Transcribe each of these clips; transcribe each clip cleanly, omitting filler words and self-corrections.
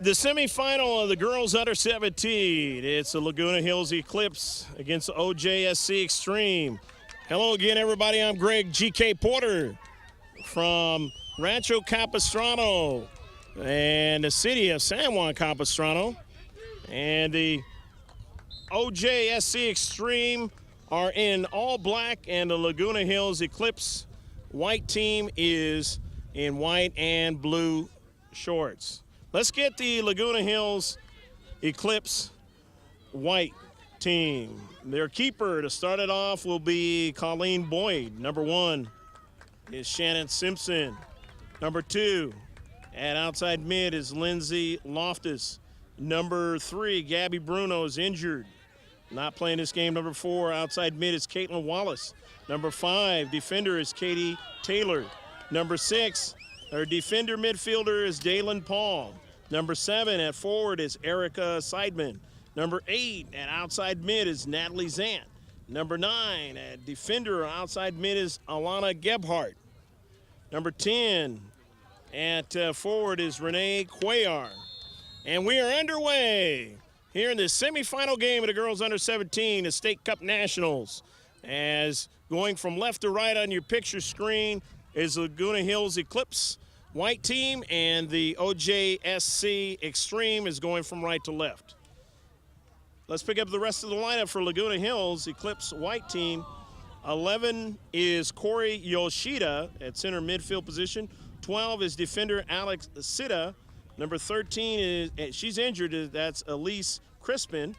The semifinal of the girls under 17. It's the Laguna Hills Eclipse against the Ojsc Xtreme. Hello again, everybody. I'm Greg GK Porter from Rancho Capistrano and the city of San Juan Capistrano. And the Ojsc Xtreme are in all black, and the Laguna Hills Eclipse white team is in white and blue shorts. Let's get the Laguna Hills Eclipse white team. Their keeper to start it off will be Colleen Boyd. Number 1 is Shannon Simpson. Number 2 at outside mid is Lindsay Loftus. Number 3, Gabby Bruno is injured, not playing this game. Number 4 outside mid is Caitlin Wallace. Number 5 defender is Katie Taylor. Number 6, our defender midfielder is Dalen Paul. Number 7 at forward is Erica Seidman. Number 8 at outside mid is Natalie Zant. Number 9 at defender outside mid is Alana Gebhardt. Number 10 at forward is Renee Cuellar. And we are underway here in the semifinal game of the girls under 17, the State Cup Nationals. As going from left to right on your picture screen is Laguna Hills Eclipse white team, and the Ojsc Xtreme is going from right to left. Let's pick up the rest of the lineup for Laguna Hills Eclipse white team. 11 is Corey Yoshida at center midfield position. 12 is defender Alex Sitta. Number 13 is, she's injured, that's Elise Crispin.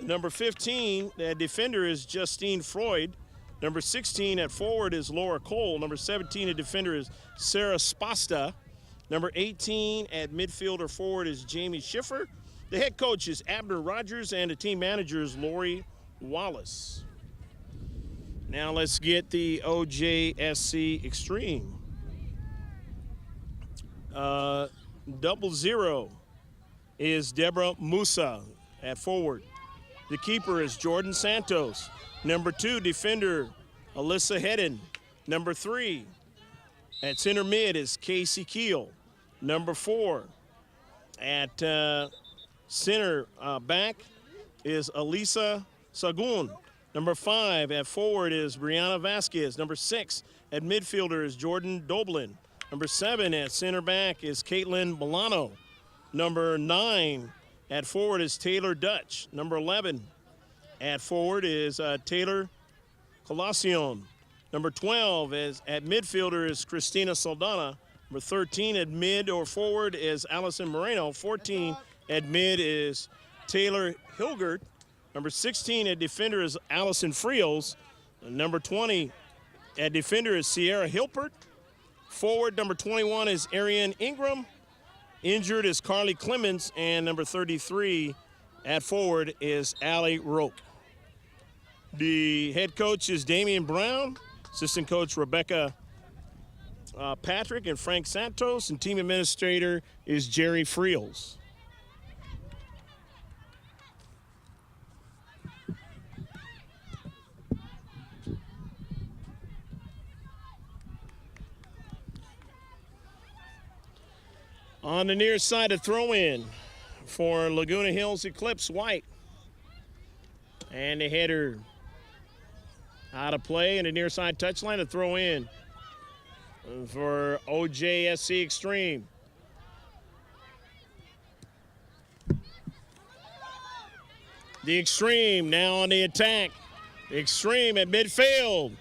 Number 15, that defender is Justine Freud. Number 16 at forward is Laura Cole. Number 17 at defender is Sarah Spasta. Number 18 at midfield or forward is Jamie Schiffer. The head coach is Abner Rogers, and the team manager is Lori Wallace. Now let's get the Ojsc Xtreme. 00 is Deborah Musa at forward. The keeper is Jordan Santos. Number 2, defender Alyssa Hedden. Number 3 at center mid is Casey Keel. Number 4 at center back is Elisa Sagun. Number 5 at forward is Brianna Vasquez. Number 6 at midfielder is Jordan Doblin. Number 7 at center back is Caitlin Milano. Number 9 at forward is Taylor Dutch. Number 11 at forward is Taylor Colacion. Number 12 is at midfielder is Christina Saldana. Number 13 at mid or forward is Allison Moreno. 14 at mid is Taylor Hilgert. Number 16 at defender is Allison Friels. Number 20 at defender is Sierra Hilpert. Forward number 21 is Ariane Ingram. Injured is Carly Clemens, and number 33 at forward is Allie Roque. The head coach is Damian Brown, assistant coach Rebecca Patrick and Frank Santos, and team administrator is Jerry Friels. On the near side, a throw-in for Laguna Hills Eclipse white. And the header out of play, and the near side touchline, a throw-in for Ojsc Xtreme. The Xtreme now on the attack. Xtreme at midfield.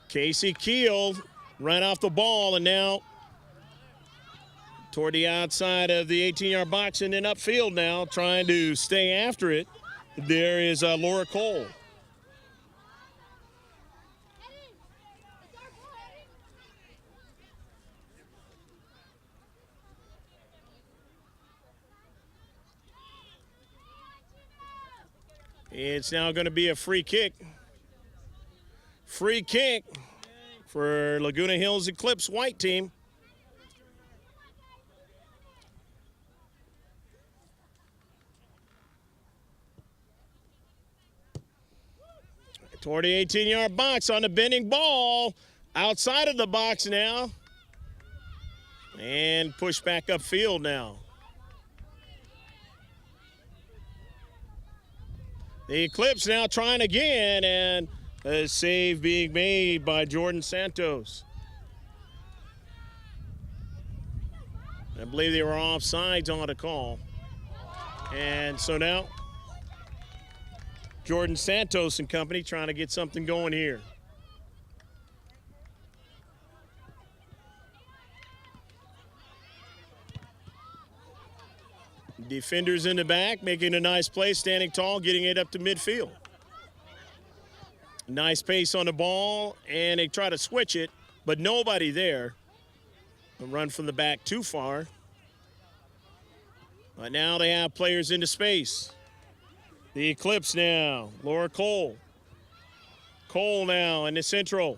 Casey Keel ran off the ball, and now toward the outside of the 18-yard box and then upfield now, trying to stay after it. There is Laura Cole. It's now going to be a free kick. Free kick for Laguna Hills Eclipse white team. Toward the 18-yard box on the bending ball. Outside of the box now. And push back upfield now. The Eclipse now trying again, and a save being made by Jordan Santos. I believe they were offsides on a call. And so now, Jordan Santos and company trying to get something going here. Defenders in the back, making a nice play, standing tall, getting it up to midfield. Nice pace on the ball, and they try to switch it, but nobody there. A run from the back too far. But now they have players into space. The Eclipse now, Laura Cole. Cole now in the central.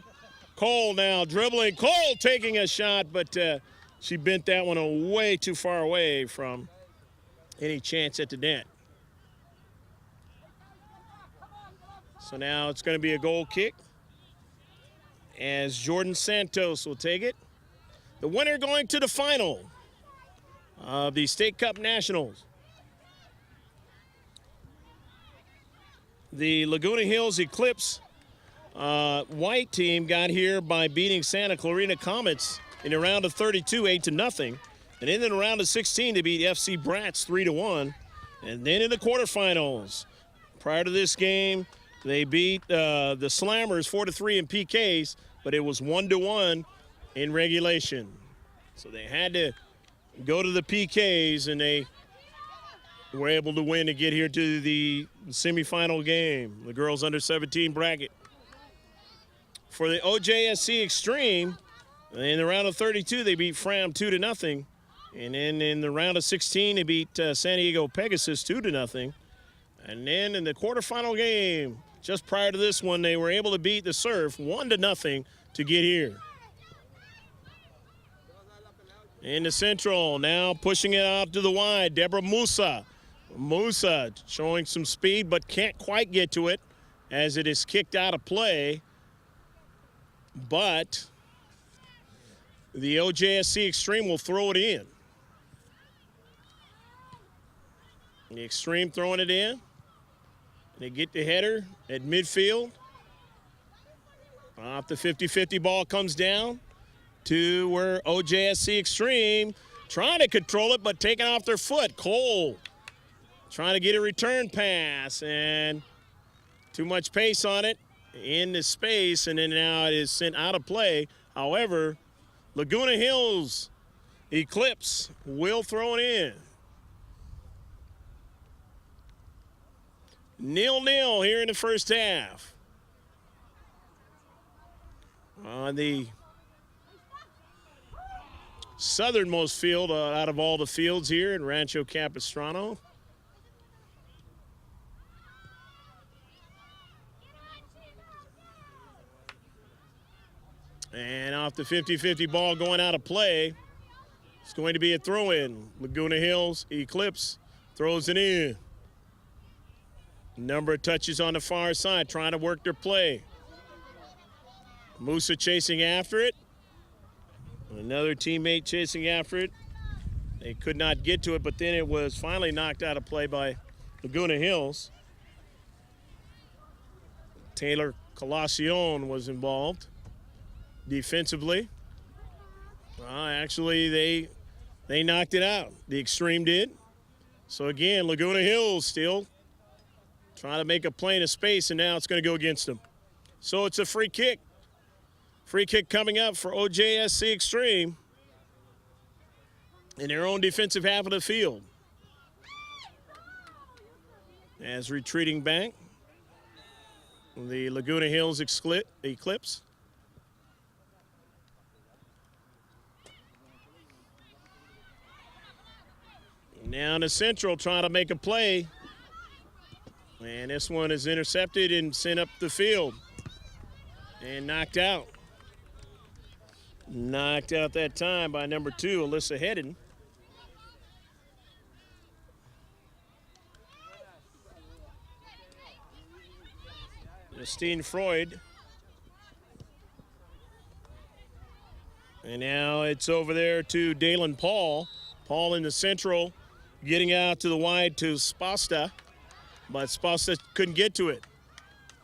Cole now dribbling. Cole taking a shot, but she bent that one way too far away from any chance at the net. So now it's going to be a goal kick as Jordan Santos will take it. The winner going to the final of the State Cup Nationals. The Laguna Hills Eclipse white team got here by beating Santa Clarita Comets in the round of 32, 8-0. And in the round of 16, they beat FC Bratz 3-1. And then in the quarterfinals, prior to this game, they beat the Slammers 4-3 in PKs, but it was 1-1 in regulation. So they had to go to the PKs, and they were able to win to get here to the semifinal game, the girls under 17 bracket. For the Ojsc Xtreme, in the round of 32, they beat Fram 2-0. And then in the round of 16, they beat San Diego Pegasus 2-0. And then in the quarterfinal game, just prior to this one, they were able to beat the Surf 1-0 to get here. In the central, now pushing it out to the wide, Deborah Musa. Musa showing some speed, but can't quite get to it as it is kicked out of play. But the Ojsc Xtreme will throw it in. The Xtreme throwing it in. They get the header at midfield. Off the 50-50 ball comes down to where Ojsc Xtreme trying to control it, but taking off their foot. Cole trying to get a return pass, and too much pace on it in the space, and then now it is sent out of play. However, Laguna Hills Eclipse will throw it in. 0-0 here in the first half. On the southernmost field out of all the fields here in Rancho Capistrano. And off the 50-50 ball going out of play, it's going to be a throw-in. Laguna Hills Eclipse throws it in. Number of touches on the far side, trying to work their play. Musa chasing after it. Another teammate chasing after it. They could not get to it, but then it was finally knocked out of play by Laguna Hills. Taylor Colacion was involved defensively. Actually, they knocked it out. The Xtreme did. So again, Laguna Hills still trying to make a play in space, and now it's going to go against them. So it's a free kick. Free kick coming up for Ojsc Xtreme in their own defensive half of the field. As retreating back, the Laguna Hills Eclipse. Now in the central, trying to make a play. And this one is intercepted and sent up the field and knocked out. Knocked out that time by number 2, Alyssa Hedden. Justine Freud. And now it's over there to Dalen Paul. Paul in the central, getting out to the wide to Spasta, but Spasta couldn't get to it.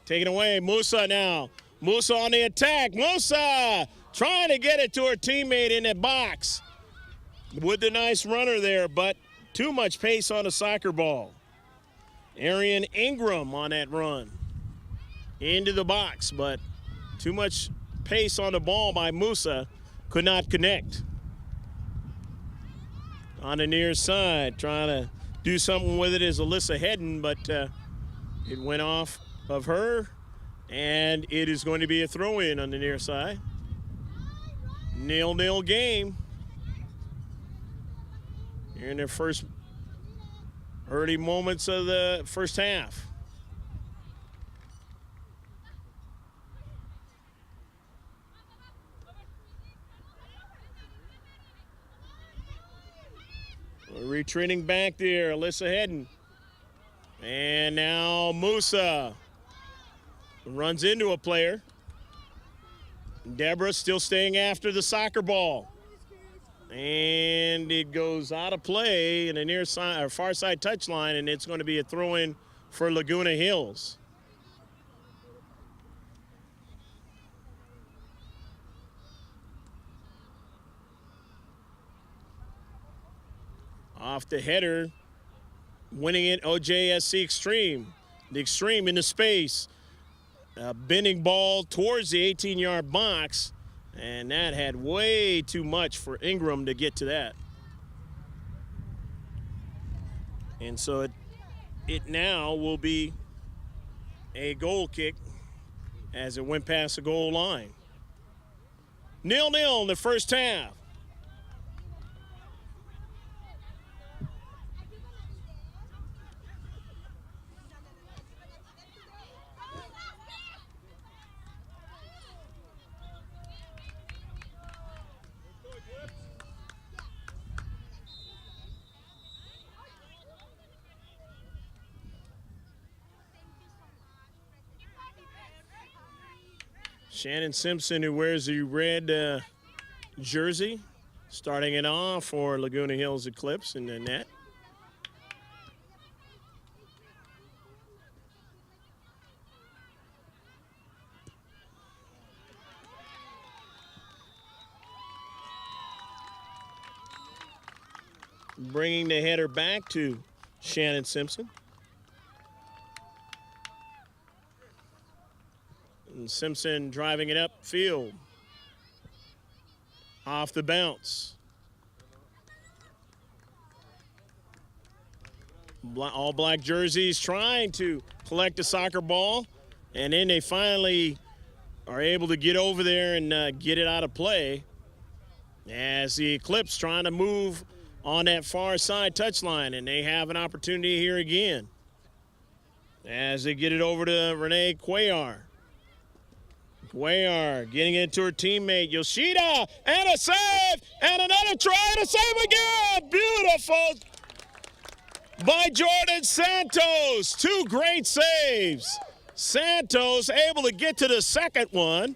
Taken away, Musa now. Musa on the attack. Musa trying to get it to her teammate in the box. With the nice runner there, but too much pace on the soccer ball. Arian Ingram on that run. Into the box, but too much pace on the ball by Musa. Could not connect. On the near side, trying to do something with it is Alyssa Hedden, but it went off of her, and it is going to be a throw-in on the near side. 0-0 game. Here in their first early moments of the first half. Retreating back there, Alyssa Hedden. And now Musa runs into a player. Deborah still staying after the soccer ball. And it goes out of play in the near side or far side touchline, and it's going to be a throw-in for Laguna Hills. Off the header, winning it, Ojsc Xtreme. The Xtreme into space. Bending ball towards the 18-yard box, and that had way too much for Ingram to get to that. And so it now will be a goal kick as it went past the goal line. 0-0 in the first half. Shannon Simpson, who wears the red jersey, starting it off for Laguna Hills Eclipse in the net. Bringing the header back to Shannon Simpson. And Simpson driving it upfield. Off the bounce. All black jerseys trying to collect a soccer ball, and then they finally are able to get over there and get it out of play as the Eclipse trying to move on that far side touchline, and they have an opportunity here again as they get it over to Renee Cuellar. Cuellar getting it to her teammate, Yoshida, and a save, and another try, and a save again. Beautiful by Jordan Santos. Two great saves. Santos able to get to the second one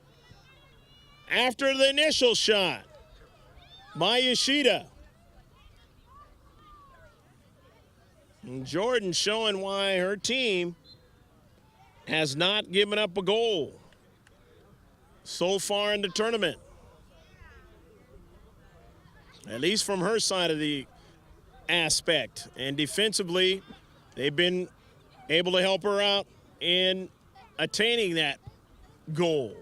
after the initial shot by Yoshida. And Jordan showing why her team has not given up a goal so far in the tournament. At least from her side of the aspect. And defensively, they've been able to help her out in attaining that goal.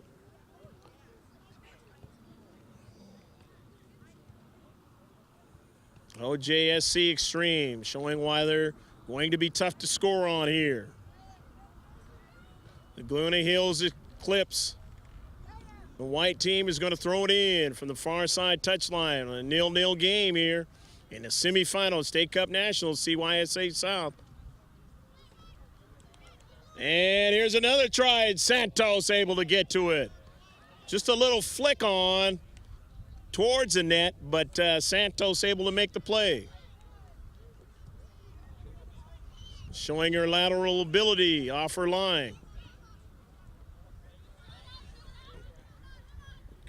Ojsc Xtreme showing why they're going to be tough to score on here. The Laguna Hills Eclipse, the white team, is going to throw it in from the far side touchline on a 0-0 game here in the semifinal State Cup Nationals, CYSA South. And here's another try, and Santos able to get to it. Just a little flick on towards the net, but Santos able to make the play. Showing her lateral ability off her line.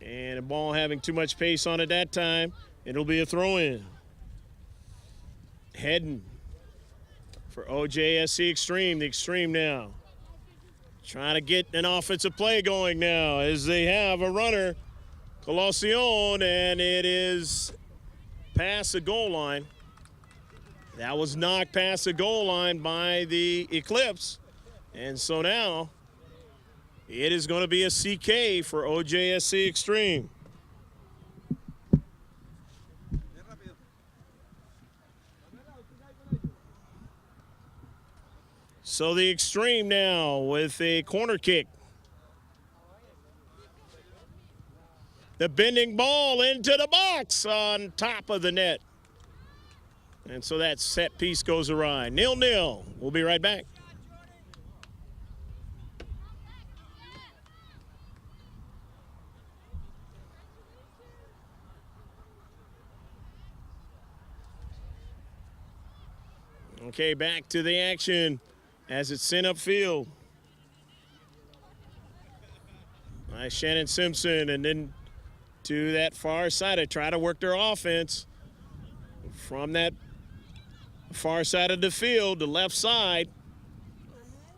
And And the ball having too much pace on it that time, it'll be a throw-in. Heading for Ojsc Xtreme, the Xtreme now. Trying to get an offensive play going now as they have a runner, Colossione, and it is past the goal line. That was knocked past the goal line by the Eclipse. And so now it is going to be a CK for Ojsc Xtreme. So the Xtreme now with a corner kick. The bending ball into the box on top of the net. And so that set piece goes awry. 0-0. We'll be right back. Okay, back to the action as it's sent upfield. Nice Shannon Simpson, and then to that far side. They try to work their offense from that far side of the field, the left side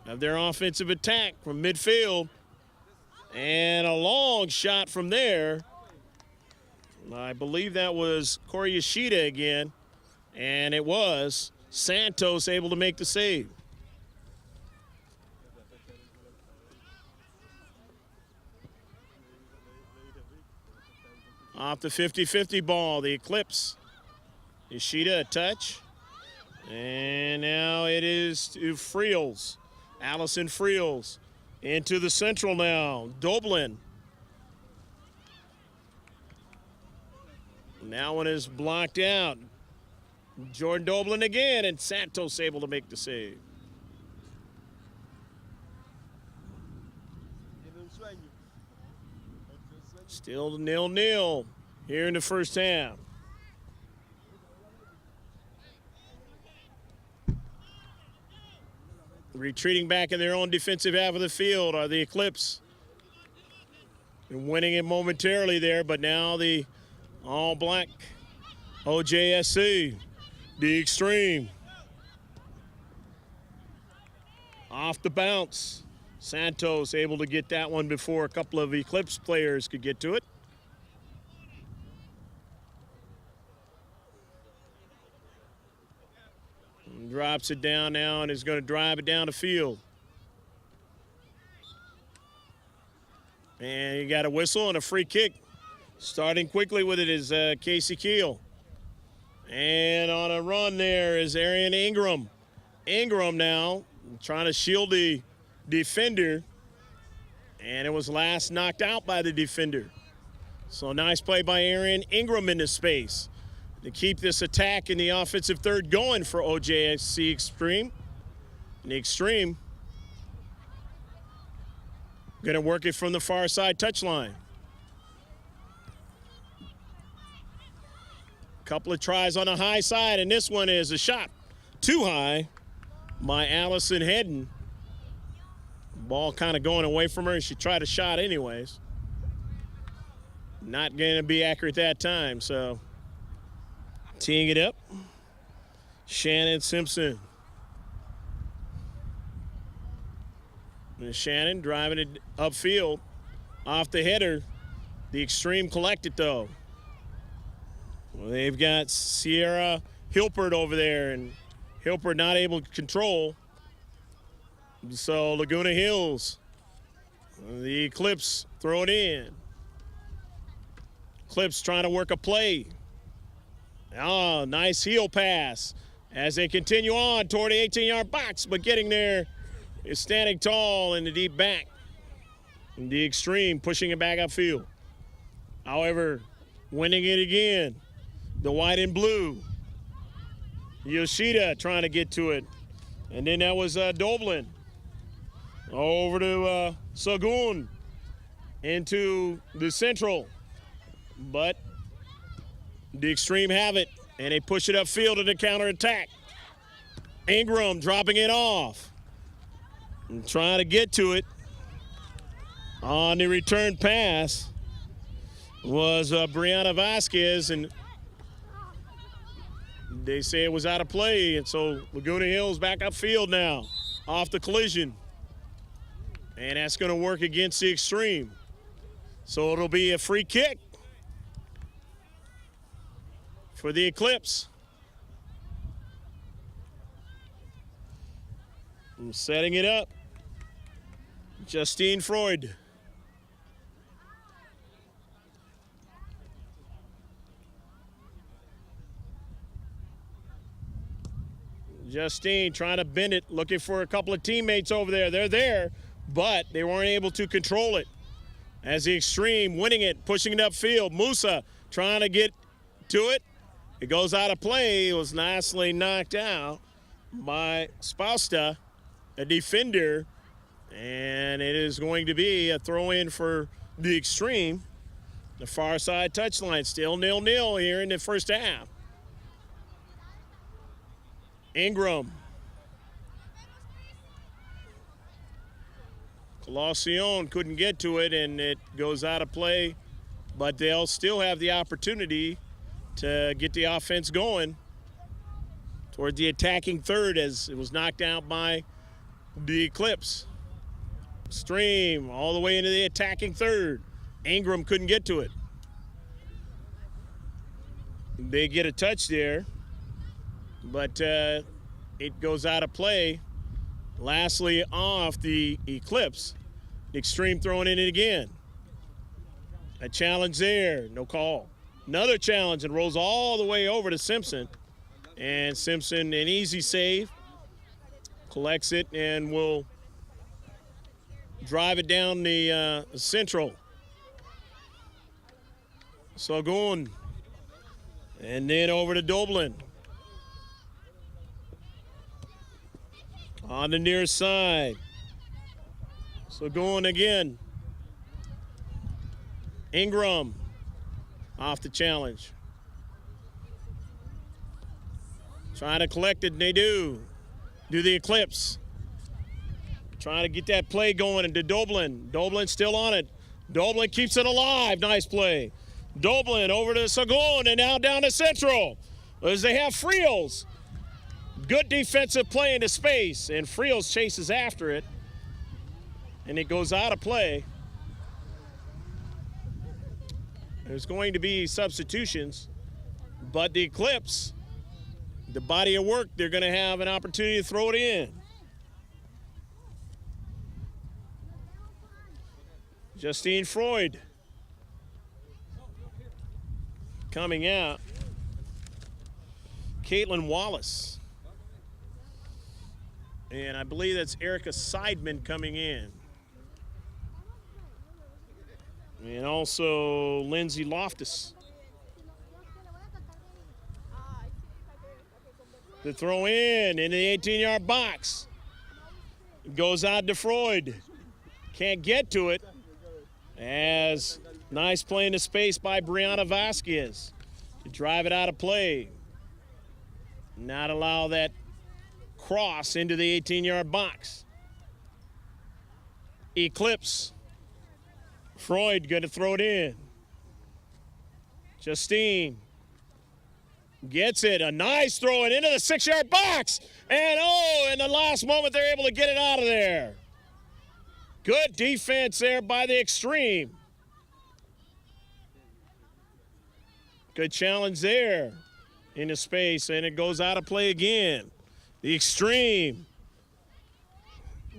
of their offensive attack from midfield. And a long shot from there. I believe that was Corey Yoshida again, and it was Santos able to make the save. Off the 50-50 ball, the Eclipse. Yoshida a touch. And now it is to Friels. Allison Friels into the central now. Doblin. Now one is blocked out. Jordan Doblin again, and Santos able to make the save. Still 0-0 here in the first half. Retreating back in their own defensive half of the field are the Eclipse. And winning it momentarily there, but now the all-black Ojsc, the Xtreme. Off the bounce. Santos able to get that one before a couple of Eclipse players could get to it. And drops it down now and is going to drive it down the field. And you got a whistle and a free kick. Starting quickly with it is Casey Keel. And on a run there is Arian Ingram. Ingram now trying to shield the defender, and it was last knocked out by the defender. So nice play by Arian Ingram into space to keep this attack in the offensive third going for Ojsc Xtreme. And the Xtreme going to work it from the far side touchline. Couple of tries on the high side, and this one is a shot too high by Allison Hedden. Ball kind of going away from her. She tried a shot anyways. Not going to be accurate that time, so teeing it up. Shannon Simpson. And Shannon driving it upfield. Off the header. The Xtreme collect it, though. Well, they've got Sierra Hilpert over there, and Hilpert not able to control. So Laguna Hills, the Eclipse throw it in. Eclipse trying to work a play. Oh, nice heel pass as they continue on toward the 18-yard box, but getting there is standing tall in the deep back. And the Xtreme pushing it back upfield. However, winning it again, the white and blue. Yoshida trying to get to it. And then that was Doblin. Over to Sagun into the central. But the Xtreme have it, and they push it upfield in the counterattack. Ingram dropping it off and trying to get to it on the return pass. was Brianna Vasquez, and they say it was out of play, and so Laguna Hills back upfield now off the collision. And that's going to work against the Xtreme. So it'll be a free kick for the Eclipse. And setting it up, Justine Freud. Justine trying to bend it, looking for a couple of teammates over there. They're there, but they weren't able to control it. As the Xtreme winning it, pushing it upfield. Musa trying to get to it. It goes out of play. It was nicely knocked out by Spausta, a defender. And it is going to be a throw-in for the Xtreme. The far side touchline, still 0-0 here in the first half. Ingram. Colossione couldn't get to it, and it goes out of play, but they'll still have the opportunity to get the offense going toward the attacking third, as it was knocked out by the Eclipse. Xtreme all the way into the attacking third. Ingram couldn't get to it. They get a touch there, but it goes out of play. Lastly, off the Eclipse. Xtreme throwing in it again. A challenge there, no call. Another challenge, and rolls all the way over to Simpson. And Simpson, an easy save, collects it and will drive it down the central. So going, and then over to Dublin. On the near side. So going again. Ingram off the challenge. Trying to collect it, and they do. Do the Eclipse. Trying to get that play going into Dublin. Dublin still on it. Dublin keeps it alive. Nice play. Dublin over to Sagon, and now down to Central. As they have Friels. Good defensive play into space, and Friels chases after it, and it goes out of play. There's going to be substitutions, but the Eclipse, the body of work, they're going to have an opportunity to throw it in. Justine Freud coming out. Caitlin Wallace. And I believe that's Erica Seidman coming in. And also Lindsay Loftus. The throw in into the 18-yard box. It goes out to Freud. Can't get to it. As nice play into space by Brianna Vasquez to drive it out of play. Not allow that cross into the 18-yard box. Eclipse. Freud going to throw it in. Justine gets it. A nice throw into the 6-yard box. And oh, in the last moment, they're able to get it out of there. Good defense there by the Xtreme. Good challenge there into space, and it goes out of play again. The Xtreme,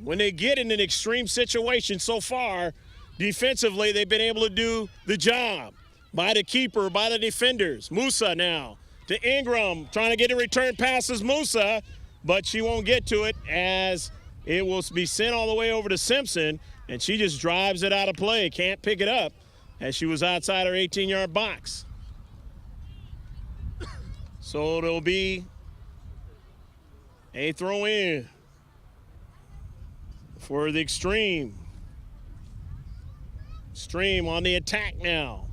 when they get in an extreme situation so far, defensively, they've been able to do the job by the keeper, by the defenders. Musa now to Ingram, trying to get a return passes Musa, but she won't get to it as it will be sent all the way over to Simpson, and she just drives it out of play. Can't pick it up as she was outside her 18-yard box. So it'll be a throw in for the Xtreme. Xtreme on the attack now,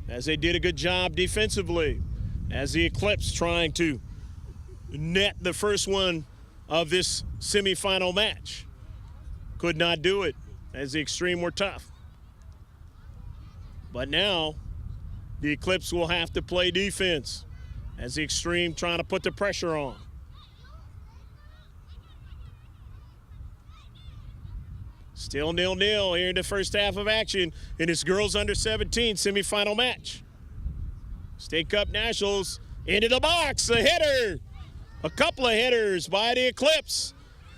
as they did a good job defensively, as the Eclipse trying to net the first one of this semifinal match. Could not do it, as the Xtreme were tough. But now the Eclipse will have to play defense as the Xtreme trying to put the pressure on. Still 0-0 here in the first half of action in this girls under 17 semifinal match. State Cup Nationals into the box, a header. A couple of headers by the Eclipse.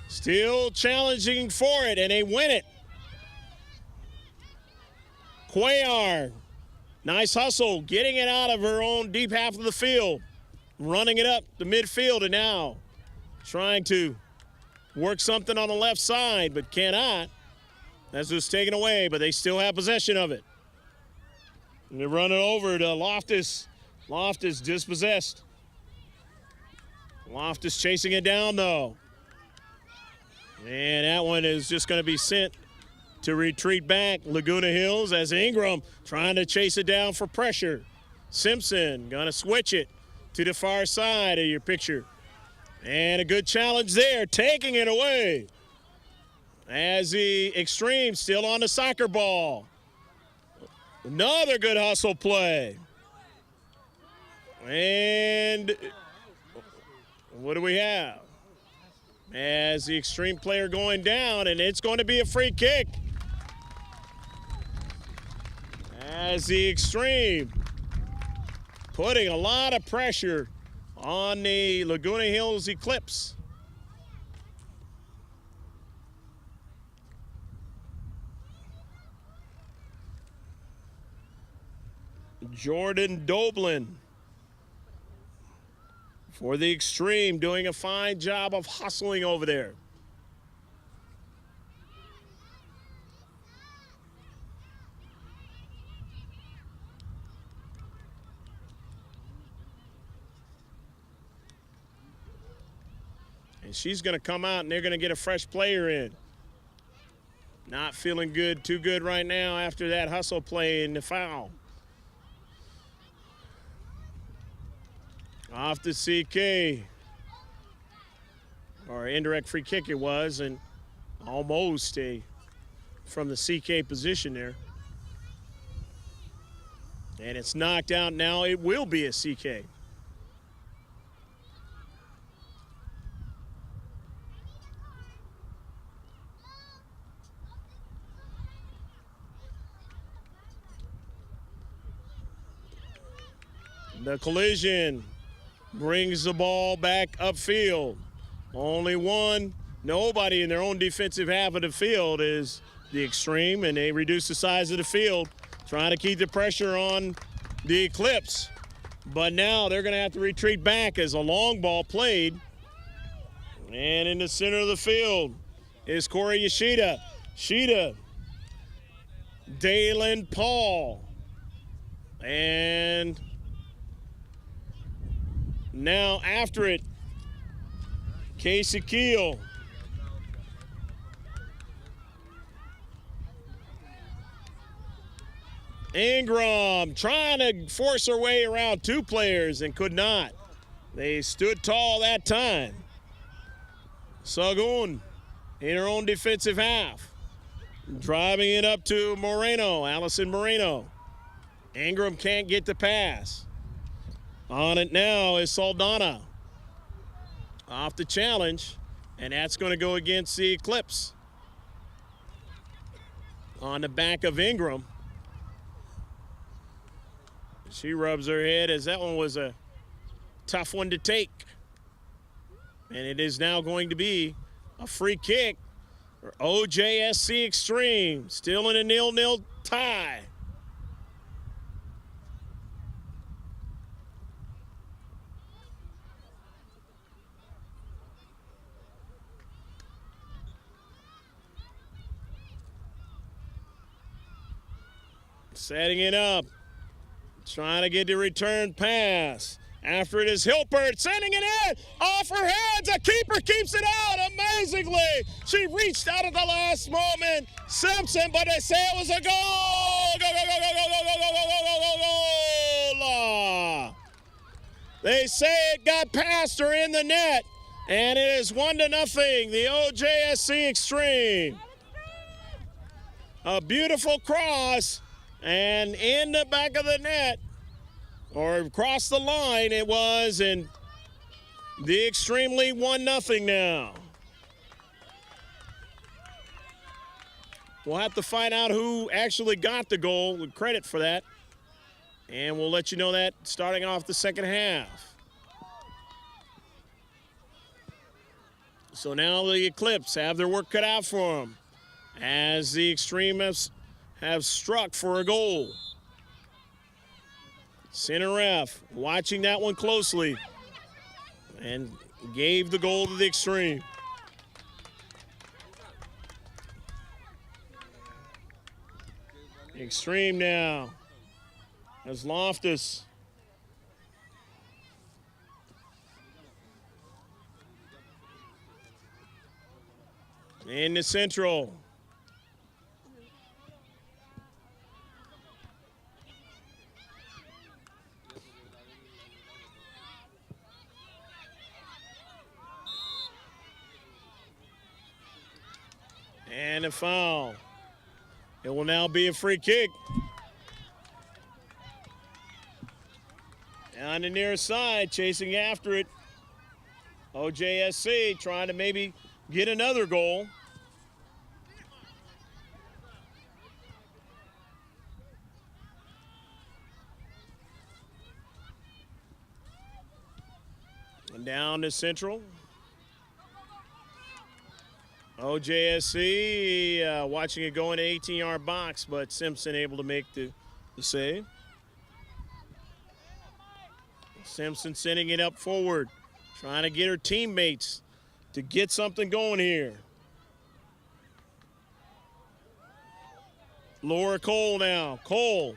Still challenging for it, and they win it. Cuellar, nice hustle, getting it out of her own deep half of the field. Running it up the midfield, and now trying to work something on the left side, but cannot. As it's taken away, but they still have possession of it. And they run it over to Loftus. Loftus dispossessed. Loftus chasing it down, though. And that one is just going to be sent to retreat back. Laguna Hills as Ingram trying to chase it down for pressure. Simpson going to switch it to the far side of your picture. And a good challenge there, taking it away. As the Xtreme still on the soccer ball. Another good hustle play. And what do we have? As the Xtreme player going down, and it's going to be a free kick. As the Xtreme putting a lot of pressure on the Laguna Hills Eclipse. Jordan Doblin for the Xtreme, doing a fine job of hustling over there. And she's going to come out, and they're going to get a fresh player in. Not feeling good, too good right now after that hustle play and the foul. Off the CK, or indirect free kick it was, and almost from the CK position there. And it's knocked out now. It will be a CK. The collision brings the ball back upfield. Only one, nobody in their own defensive half of the field is the Xtreme, and they reduce the size of the field, trying to keep the pressure on the Eclipse. But now they're going to have to retreat back as a long ball played. And in the center of the field is Corey Yoshida. Shida, Dalen Paul, and now after it, Casey Keel. Ingram trying to force her way around two players and could not. They stood tall that time. Sagun in her own defensive half. Driving it up to Moreno, Allison Moreno. Ingram can't get the pass. On it now is Saldana. Off the challenge, and that's going to go against the Eclipse. On the back of Ingram. She rubs her head as that one was a tough one to take. And it is now going to be a free kick for Ojsc Xtreme. Still in a 0-0 tie. Setting it up, trying to get the return pass. After it is Hilpert, sending it in, off her hands, a keeper keeps it out amazingly. She reached out at the last moment, Simpson, but they say it was a goal. Go, go, go, go, go, go, go, go, go, go, go, go, go. They say it got past her in the net, and it is 1-0, the Ojsc Xtreme. A beautiful cross And in the back of the net, or across the line it was, and the Xtreme lead 1-0 now. We'll have to find out who actually got the goal with credit for that. And we'll let you know that starting off the second half. So now the Eclipse have their work cut out for them as the Xtreme have struck for a goal. Center ref watching that one closely and gave the goal to the Xtreme. Xtreme now as Loftus. In the central. And a foul. It will now be a free kick. On the near side, chasing after it. Ojsc trying to maybe get another goal. And down to central. Ojsc watching it go into 18-yard box, but Simpson able to make the save. Simpson sending it up forward, trying to get her teammates to get something going here. Laura Cole now. Cole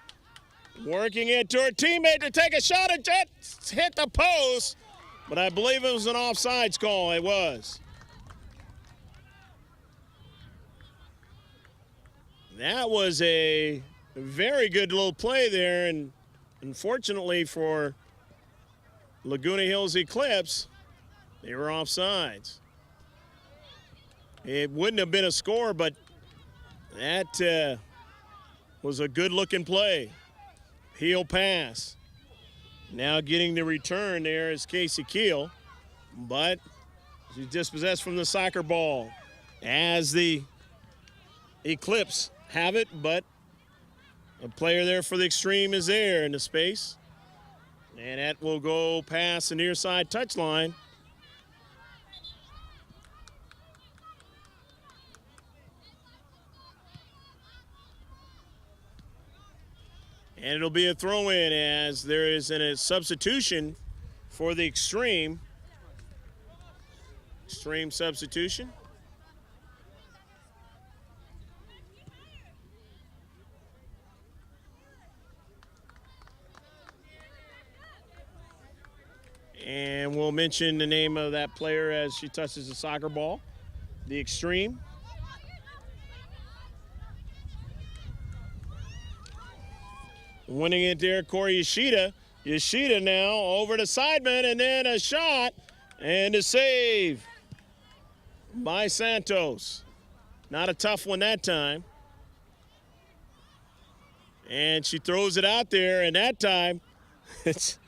working it to her teammate to take a shot and just hit the post, but I believe it was an offsides call. It was. That was a very good little play there, and unfortunately for Laguna Hills Eclipse, they were offsides. It wouldn't have been a score, but that was a good-looking play. Heel pass. Now getting the return there is Casey Keel, but she's dispossessed from the soccer ball as the Eclipse have it, but a player there for the Xtreme is there in the space. And that will go past the near side touchline. And it'll be a throw-in as there is a substitution for the Xtreme. Xtreme substitution. And we'll mention the name of that player as she touches the soccer ball, the Xtreme. Winning it there, Corey Yoshida. Yoshida now over to Sideman, and then a shot and a save by Santos. Not a tough one that time. And she throws it out there, and that time it's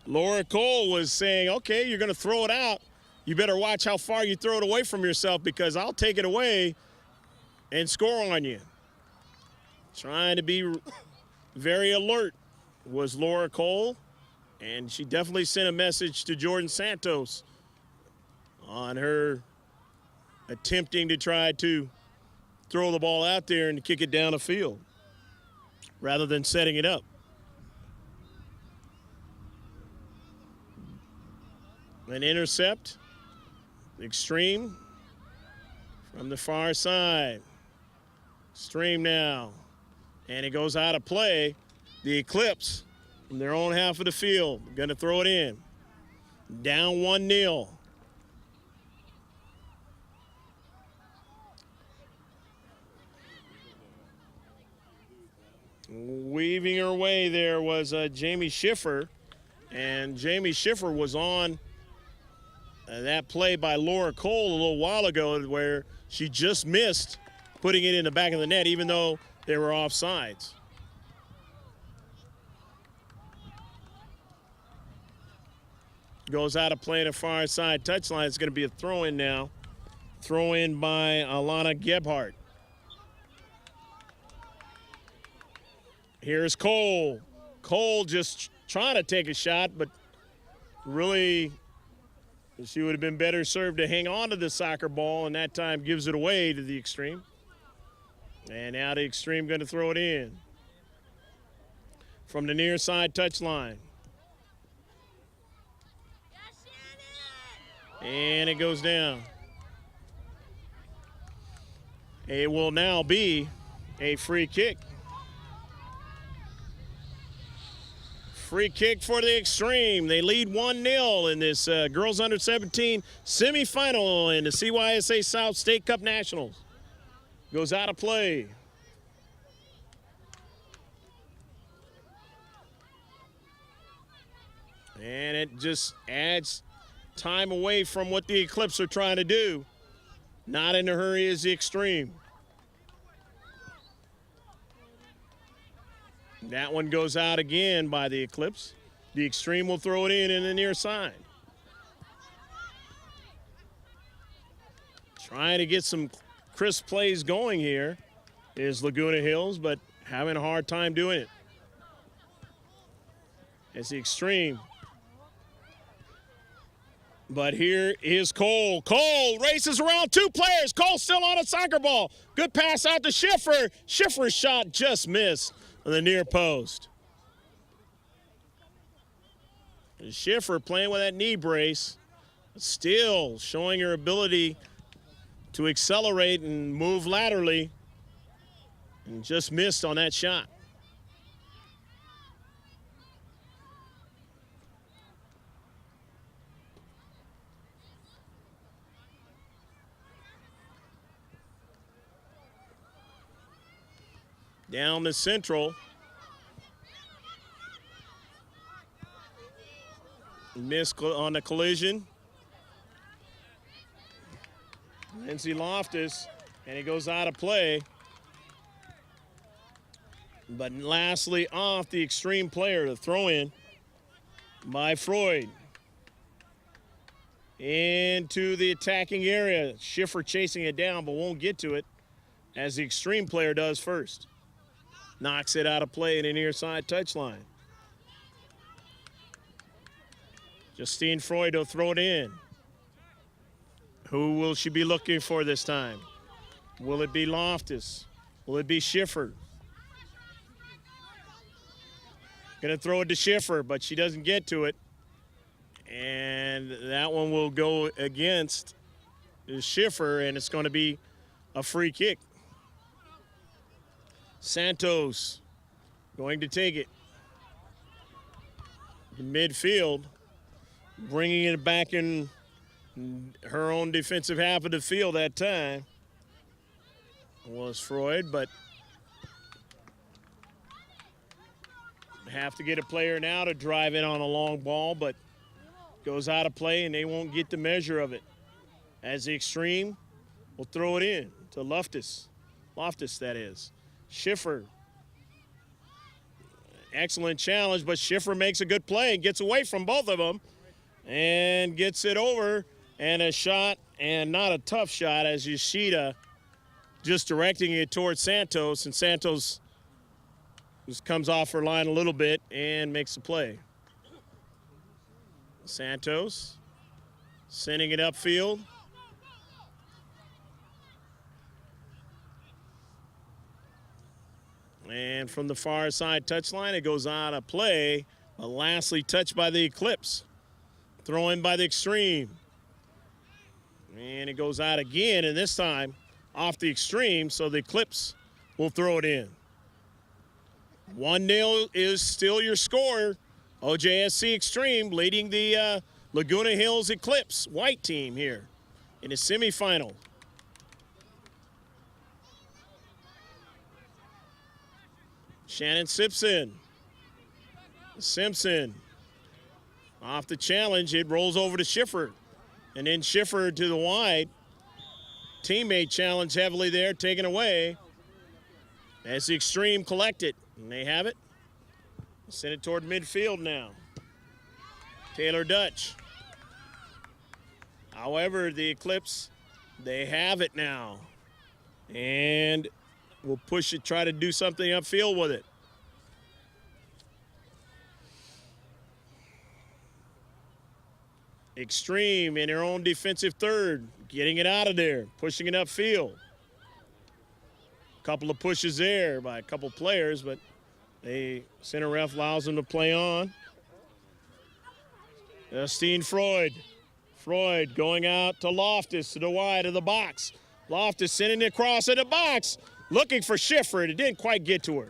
Laura Cole was saying, okay, you're going to throw it out. You better watch how far you throw it away from yourself because I'll take it away and score on you. Trying to be very alert was Laura Cole, and she definitely sent a message to Jordan Santos on her attempting to try to throw the ball out there and kick it down the field rather than setting it up. An intercept, Xtreme from the far side. Xtreme now, and it goes out of play. The Eclipse from their own half of the field, going to throw it in. Down 1-0. Weaving her way there was Jamie Schiffer, and Jamie Schiffer was on that play by Laura Cole a little while ago where she just missed putting it in the back of the net even though they were offsides. Goes out of play to far side touchline. It's going to be a throw-in now. Throw-in by Alana Gebhardt. Here's Cole. Cole just trying to take a shot, but really she would have been better served to hang on to the soccer ball, and that time gives it away to the Xtreme. And now the Xtreme going to throw it in from the near side touchline. And it goes down. It will now be a free kick. Free kick for the Xtreme. They lead 1-0 in this girls under 17 semifinal in the CYSA South State Cup Nationals. Goes out of play. And it just adds time away from what the Eclipse are trying to do. Not in a hurry as the Xtreme. That one goes out again by the Eclipse. The Xtreme will throw it in the near side. Trying to get some crisp plays going here is Laguna Hills, but having a hard time doing it. As the Xtreme. But here is Cole. Cole races around two players. Cole still on a soccer ball. Good pass out to Schiffer. Schiffer's shot just missed on the near post. Schiffer playing with that knee brace, still showing her ability to accelerate and move laterally, and just missed on that shot. Down the central. Missed on the collision. Lindsay Loftus, and it goes out of play. But lastly, off the Xtreme player, the throw-in by Freud. Into the attacking area. Schiffer chasing it down, but won't get to it, as the Xtreme player does first. Knocks it out of play in the near side touchline. Justine Freud will throw it in. Who will she be looking for this time? Will it be Loftus? Will it be Schiffer? Gonna throw it to Schiffer, but she doesn't get to it. And that one will go against Schiffer, and it's gonna be a free kick. Santos going to take it. In midfield, bringing it back in her own defensive half of the field that time was Freud, but have to get a player now to drive in on a long ball, but goes out of play and they won't get the measure of it. As the Xtreme will throw it in to Loftus. Loftus, that is. Schiffer. Excellent challenge, but Schiffer makes a good play and gets away from both of them and gets it over, and a shot, and not a tough shot, as Yoshida just directing it towards Santos, and Santos just comes off her line a little bit and makes the play. Santos sending it upfield. And from the far side touchline, it goes out of play. But lastly touched by the Eclipse. Throw in by the Xtreme. And it goes out again, and this time off the Xtreme, so the Eclipse will throw it in. 1-0 is still your score. Ojsc Xtreme leading the Laguna Hills Eclipse white team here in the semifinal. Shannon Simpson. Simpson off the challenge. It rolls over to Schiffer. And then Schiffer to the wide. Teammate challenge heavily there, taken away. As the Xtreme collect it. And they have it. Send it toward midfield now. Taylor Dutch However, the Eclipse, they have it now. And will push it, try to do something upfield with it. Xtreme in their own defensive third, getting it out of there, pushing it upfield. A couple of pushes there by a couple players, but the center ref allows them to play on. Steen Freud. Freud going out to Loftus to the wide of the box. Loftus sending it across in the box, looking for Schiffer, and it didn't quite get to her.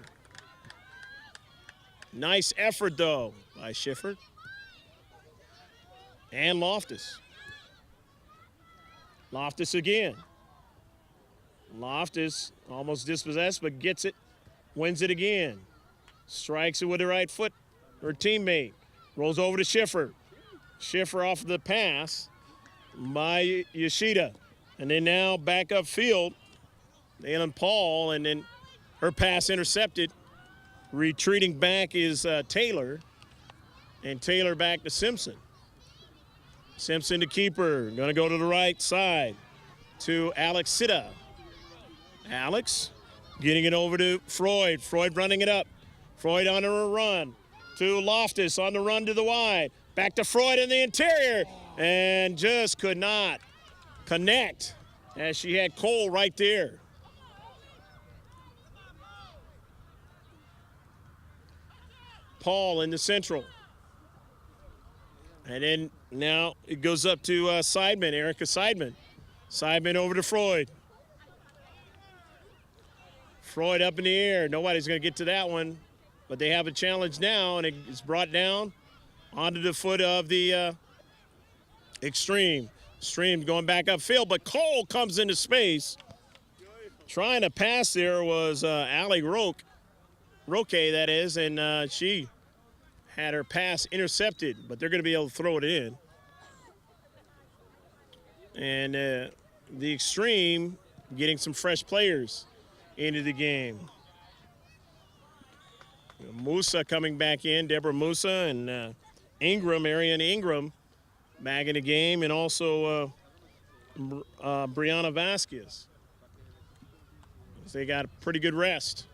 Nice effort, though, by Schiffer. And Loftus. Loftus again. Loftus almost dispossessed, but gets it, wins it again. Strikes it with the right foot, her teammate. Rolls over to Schiffer. Schiffer off the pass by Yoshida. And then now back upfield, Alan Paul, and then her pass intercepted. Retreating back is Taylor, and Taylor back to Simpson. Simpson to keeper, gonna go to the right side to Alex Sitta. Alex getting it over to Freud. Freud running it up. Freud on a run to Loftus on the run to the wide. Back to Freud in the interior, and just could not connect as she had Cole right there. Paul in the central. And then now it goes up to Seidman, Erica Seidman. Seidman over to Freud. Freud up in the air. Nobody's going to get to that one, but they have a challenge now, and it's brought down onto the foot of the Xtreme. Xtreme going back upfield, but Cole comes into space. Trying to pass there was Allie Roque, that is, and she had her pass intercepted, but they're going to be able to throw it in. And the Xtreme getting some fresh players into the game. Musa coming back in, Deborah Musa, and Ingram, Arian Ingram, back in the game, and also Brianna Vasquez. So they got a pretty good rest.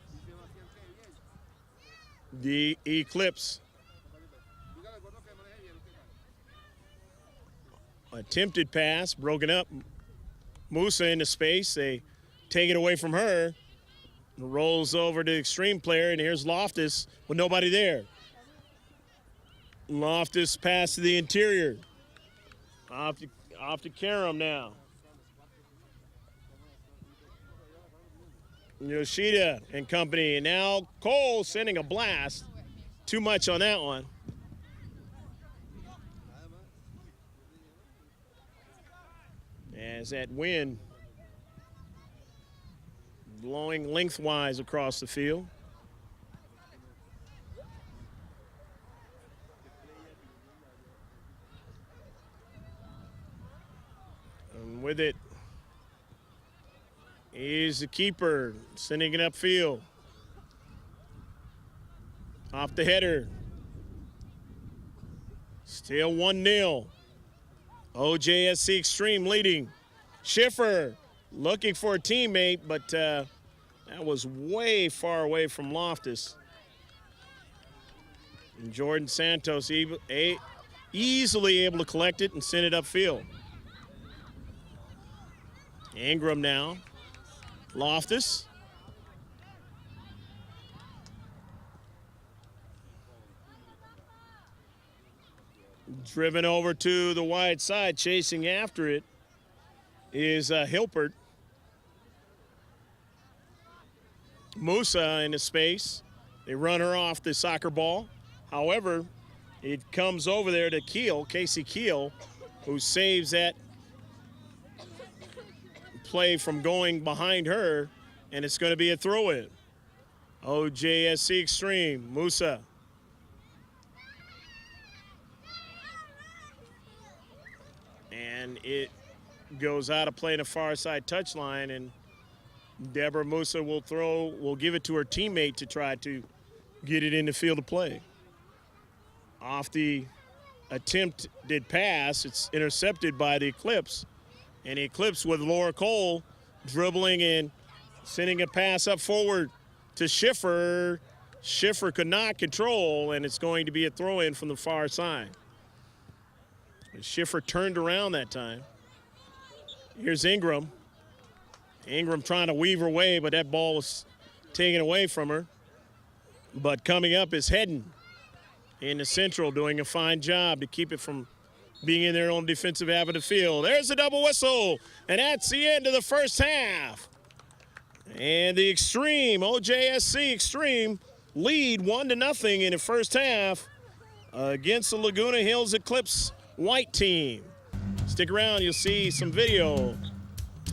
The Eclipse. Attempted pass, broken up. Musa into space. They take it away from her. Rolls over to the Xtreme player, and here's Loftus with nobody there. Loftus pass to the interior. Off to Karam now. Yoshida and company, and now Cole sending a blast. Too much on that one. As that wind blowing lengthwise across the field. And with it is the keeper sending it upfield. Off the header. Still 1-0. Ojsc Xtreme leading. Schiffer looking for a teammate, but that was way far away from Loftus. And Jordan Santos easily able to collect it and send it upfield. Ingram now. Loftus. Driven over to the wide side, chasing after it is Hilpert. Musa in the space. They run her off the soccer ball. However, it comes over there to Keel, Casey Keel, who saves that play from going behind her, and it's going to be a throw-in. Ojsc Xtreme, Musa. And it goes out of play in a far side touchline, and Deborah Musa will give it to her teammate to try to get it in the field of play. Off the attempted pass. It's intercepted by the Eclipse. And the Eclipse with Laura Cole dribbling and sending a pass up forward to Schiffer. Schiffer could not control, and it's going to be a throw-in from the far side. Schiffer turned around that time. Here's Ingram. Ingram trying to weave her way, but that ball was taken away from her. But coming up is Hedden in the Central, doing a fine job to keep it from being in their own defensive half of the field. There's a double whistle, and that's the end of the first half. And the Xtreme, Ojsc Xtreme, lead 1-0 in the first half against the Laguna Hills Eclipse white team. Stick around, you'll see some video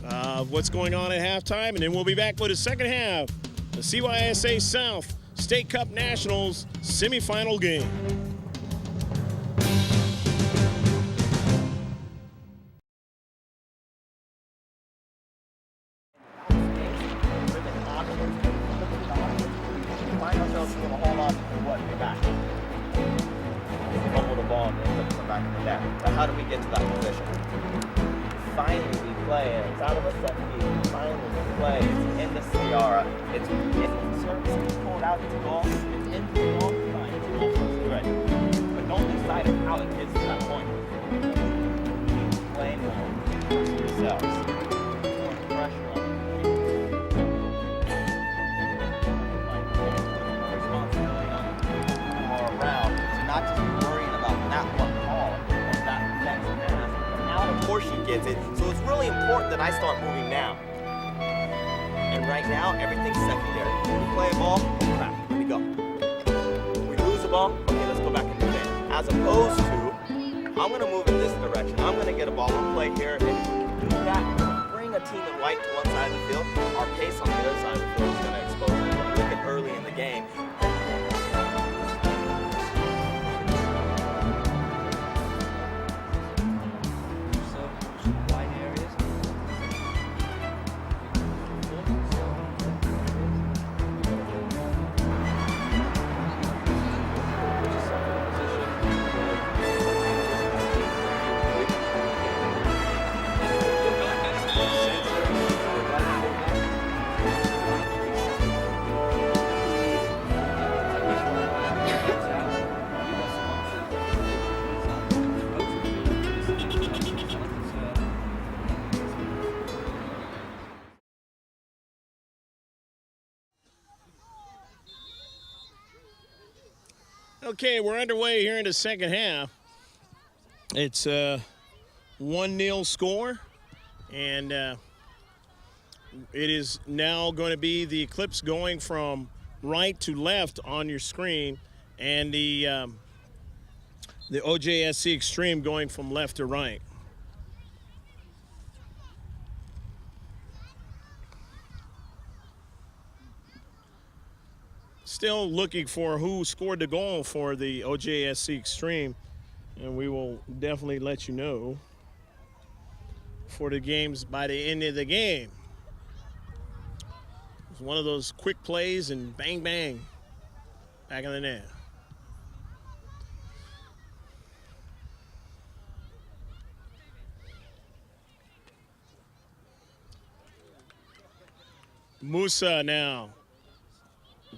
of what's going on at halftime, and then we'll be back with the second half, the CYSA South State Cup Nationals semifinal game. But how do we get to that position? Finally we play, it's out of a set piece. Finally we play, it's in the Sierra. It's in service, it's pulled out, it's ball, it's in the ball, fine, it's all first good. But don't lose sight of how it gets to that point. Keep playing more, to yourselves. More pressure on responsibility on more around to not just be worrying about that one call or that next pass, but now the more she gets it. So it's really important that I start moving now. And right now, everything's secondary. We play a ball, oh crap, here we go. We lose the ball, okay, let's go back and defend. As opposed to, I'm gonna move in this direction. I'm gonna get a ball and play here, and if we can do that, bring a team in white to one side of the field, our pace on the other side of the field is gonna expose it. Look at early in the game. Okay, we're underway here in the second half. It's a 1-0 score, and it is now going to be the Eclipse going from right to left on your screen, and the Ojsc Xtreme going from left to right. Still looking for who scored the goal for the Ojsc Xtreme, and we will definitely let you know for the games by the end of the game. It's one of those quick plays and bang, bang, back in the net. Musa now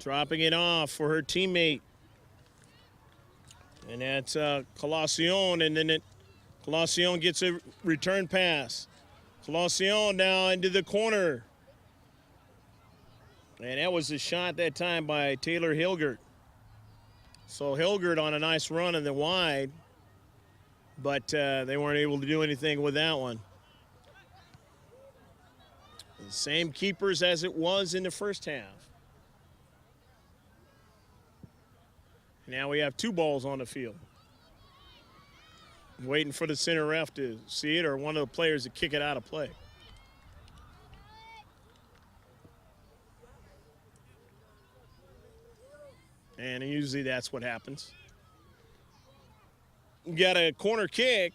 dropping it off for her teammate. And that's Colacion, and then Colacion gets a return pass. Colacion now into the corner. And that was a shot that time by Taylor Hilgert. So Hilgert on a nice run in the wide, but they weren't able to do anything with that one. The same keepers as it was in the first half. Now we have 2 balls on the field. Waiting for the center ref to see it or one of the players to kick it out of play. And usually that's what happens. We got a corner kick.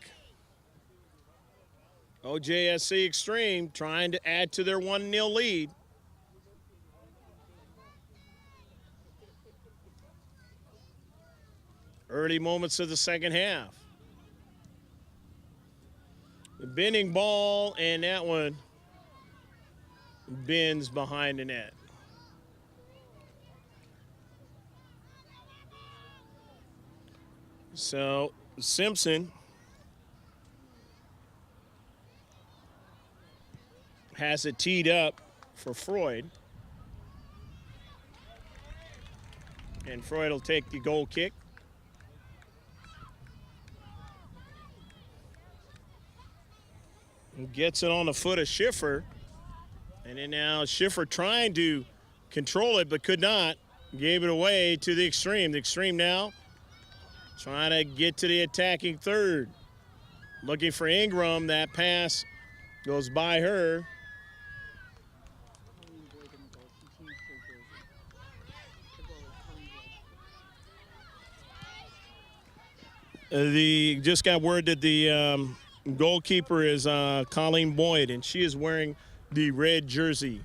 Ojsc Xtreme trying to add to their 1-0 lead. Early moments of the second half. bending ball, and that one bends behind the net. So Simpson has it teed up for Freud. And Freud will take the goal kick. And gets it on the foot of Schiffer. And then now Schiffer trying to control it but could not. Gave it away to the Xtreme. The Xtreme now trying to get to the attacking third. Looking for Ingram. That pass goes by her. Just got word that the goalkeeper is Colleen Boyd, and she is wearing the red jersey.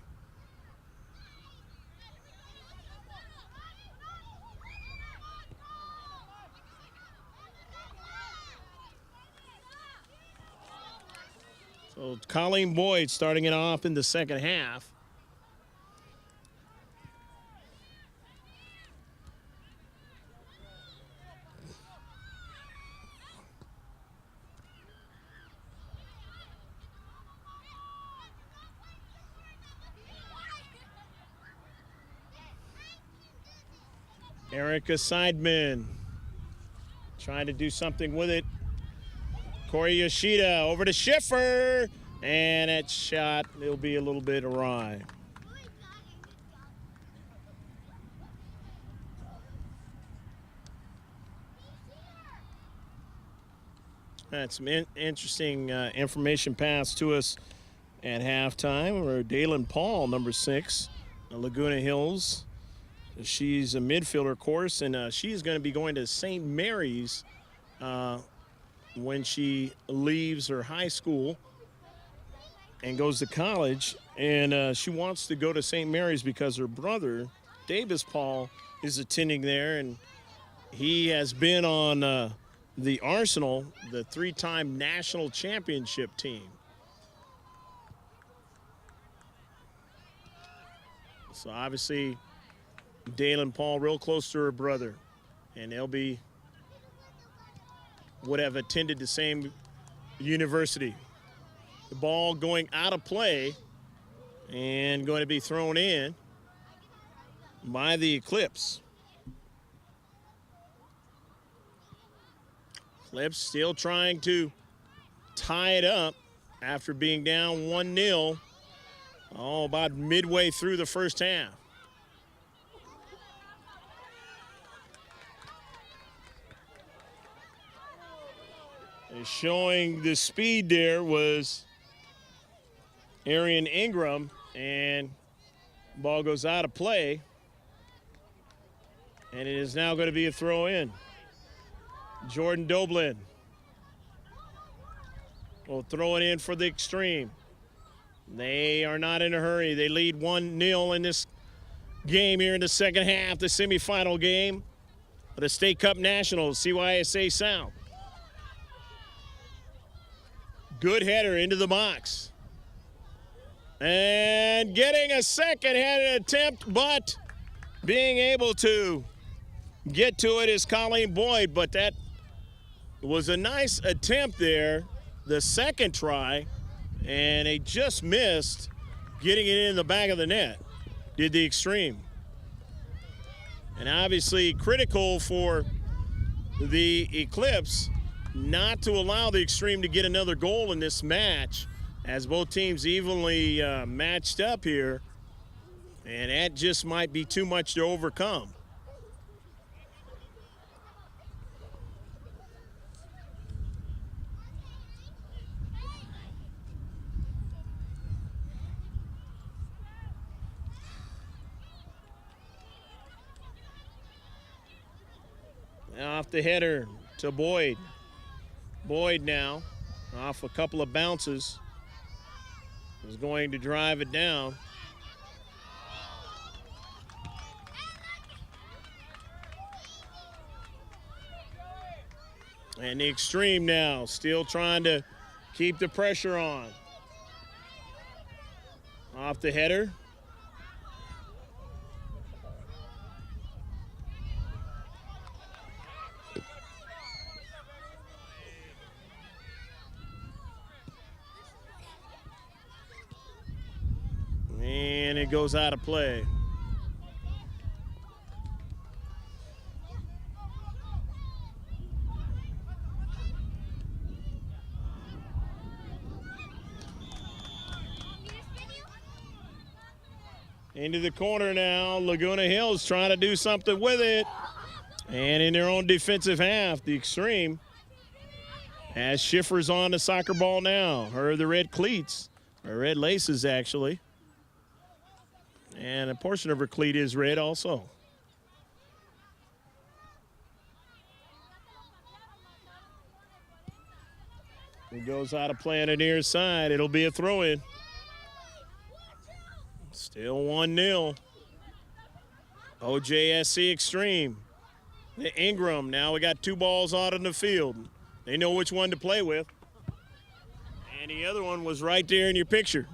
So Colleen Boyd starting it off in the second half. Erica Seidman trying to do something with it. Corey Yoshida over to Schiffer, and that shot, it'll be a little bit awry. That's some interesting information passed to us at halftime. Where Dalen Paul, number 6, Laguna Hills. She's a midfielder, of course, and she's going to be going to St. Mary's when she leaves her high school and goes to college. And she wants to go to St. Mary's because her brother, Davis Paul, is attending there, and he has been on the Arsenal, the 3-time national championship team. So obviously, Dalen Paul real close to her brother, and they'll would have attended the same university. The ball going out of play and going to be thrown in by the Eclipse. Eclipse still trying to tie it up after being down 1-0 about midway through the first half. And showing the speed there was Arian Ingram, and ball goes out of play, and it is now going to be a throw in. Jordan Doblin will throw it in for the Xtreme. They are not in a hurry. They lead 1-0 in this game here in the second half, the semifinal game of the State Cup Nationals, CYSA South. Good header into the box. And getting a second-handed attempt, but being able to get to it is Colleen Boyd, but that was a nice attempt there, the second try, and they just missed getting it in the back of the net, did the Xtreme. And obviously critical for the Eclipse not to allow the Xtreme to get another goal in this match, as both teams evenly matched up here, and that just might be too much to overcome. Off the header to Boyd. Boyd now, off a couple of bounces, is going to drive it down. And the Xtreme now still trying to Keep the pressure on. Off the header. And it goes out of play. Into the corner now. Laguna Hills trying to do something with it. And in their own defensive half, the Xtreme has Schiffer's on the soccer ball now. Or the red cleats, or red laces actually. And a portion of her cleat is red also. It goes out of play on the near side. It'll be a throw-in. Still 1-0. Ojsc Xtreme. The Ingram, now we got 2 balls out on the field. They know which one to play with. And the other one was right there in your picture.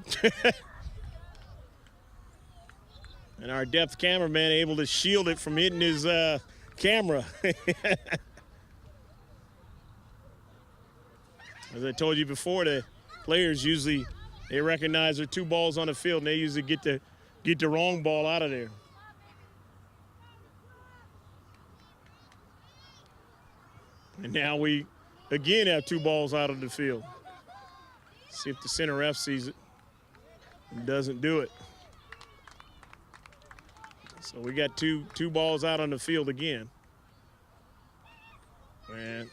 And our depth cameraman able to shield it from hitting his camera. As I told you before, the players usually, they recognize there are 2 balls on the field, and they usually get the wrong ball out of there. And now we again have 2 balls out of the field. See if the center ref sees it and doesn't do it. So we got two balls out on the field again. And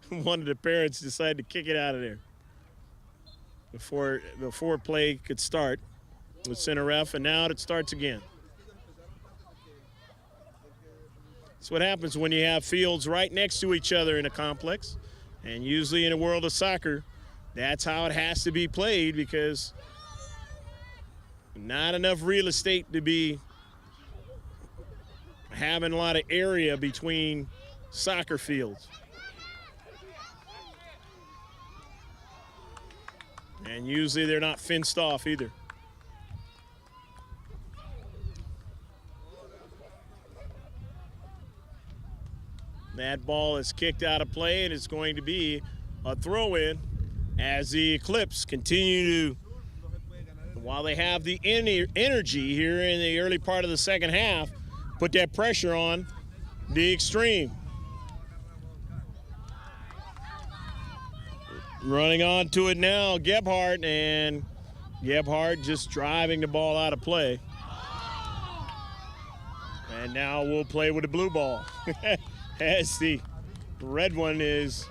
one of the parents decided to kick it out of there before play could start with center ref, and now it starts again. That's what happens when you have fields right next to each other in a complex, and usually in a world of soccer, that's how it has to be played, because not enough real estate to be having a lot of area between soccer fields. And usually they're not fenced off either. That ball is kicked out of play, and it's going to be a throw-in as the Eclipse continue to, while they have the energy here in the early part of the second half, put that pressure on the Xtreme. Running on to it now, Gebhardt, and Gebhardt just driving the ball out of play. And now we'll play with the blue ball as the red one is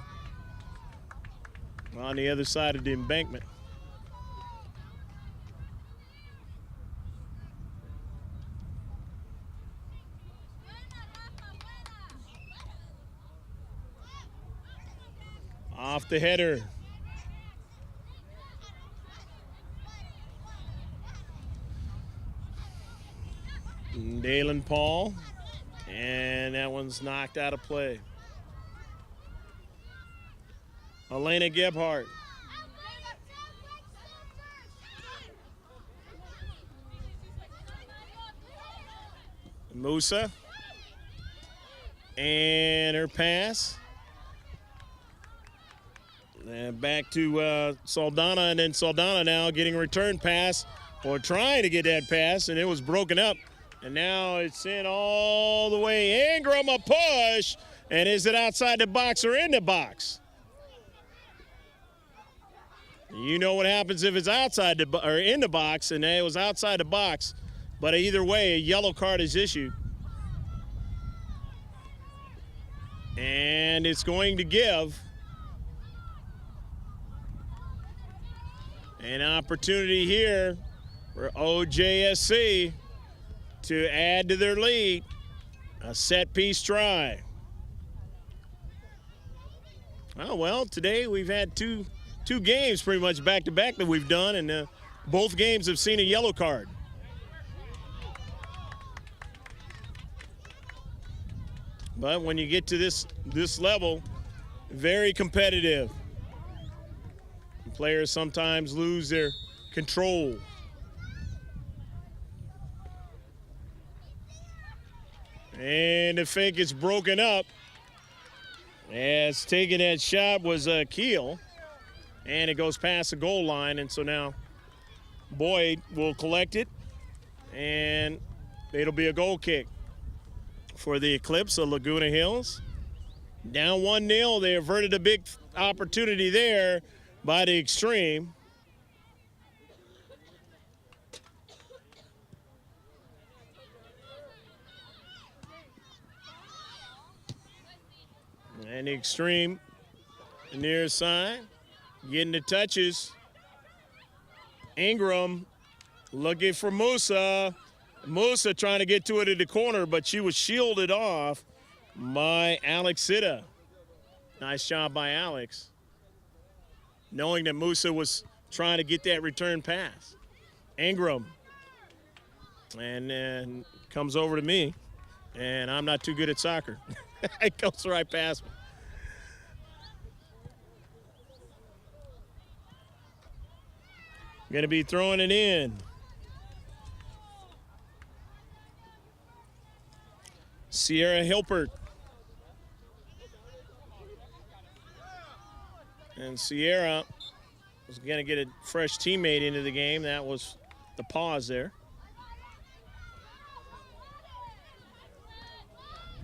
on the other side of the embankment. Off the header. Dalen Paul, and that one's knocked out of play. Elena Gebhardt. Musa, and her pass. And back to Saldana, and then Saldana now getting a return pass, or trying to get that pass, and it was broken up. And now it's in all the way. Ingram, a push, and is it outside the box or in the box? You know what happens if it's outside or in the box, and it was outside the box. But either way, a yellow card is issued. And it's going to give an opportunity here for Ojsc to add to their lead. A set-piece try. Oh, well, today we've had two games pretty much back-to-back that we've done, and both games have seen a yellow card. But when you get to this level, very competitive. Players sometimes lose their control. And the fake is broken up. As taking that shot was Keel. And it goes past the goal line. And so now Boyd will collect it. And it'll be a goal kick for the Eclipse of Laguna Hills. Down 1-0. They averted a big opportunity there by the Xtreme. And the Xtreme, near side, getting the touches. Ingram looking for Musa. Musa trying to get to it in the corner, but she was shielded off by Alex Sitta. Nice job by Alex, knowing that Musa was trying to get that return pass. Ingram, and then comes over to me, and I'm not too good at soccer. It goes right past me. Going to be throwing it in. Sierra Hilpert. And Sierra was going to get a fresh teammate into the game. That was the pause there.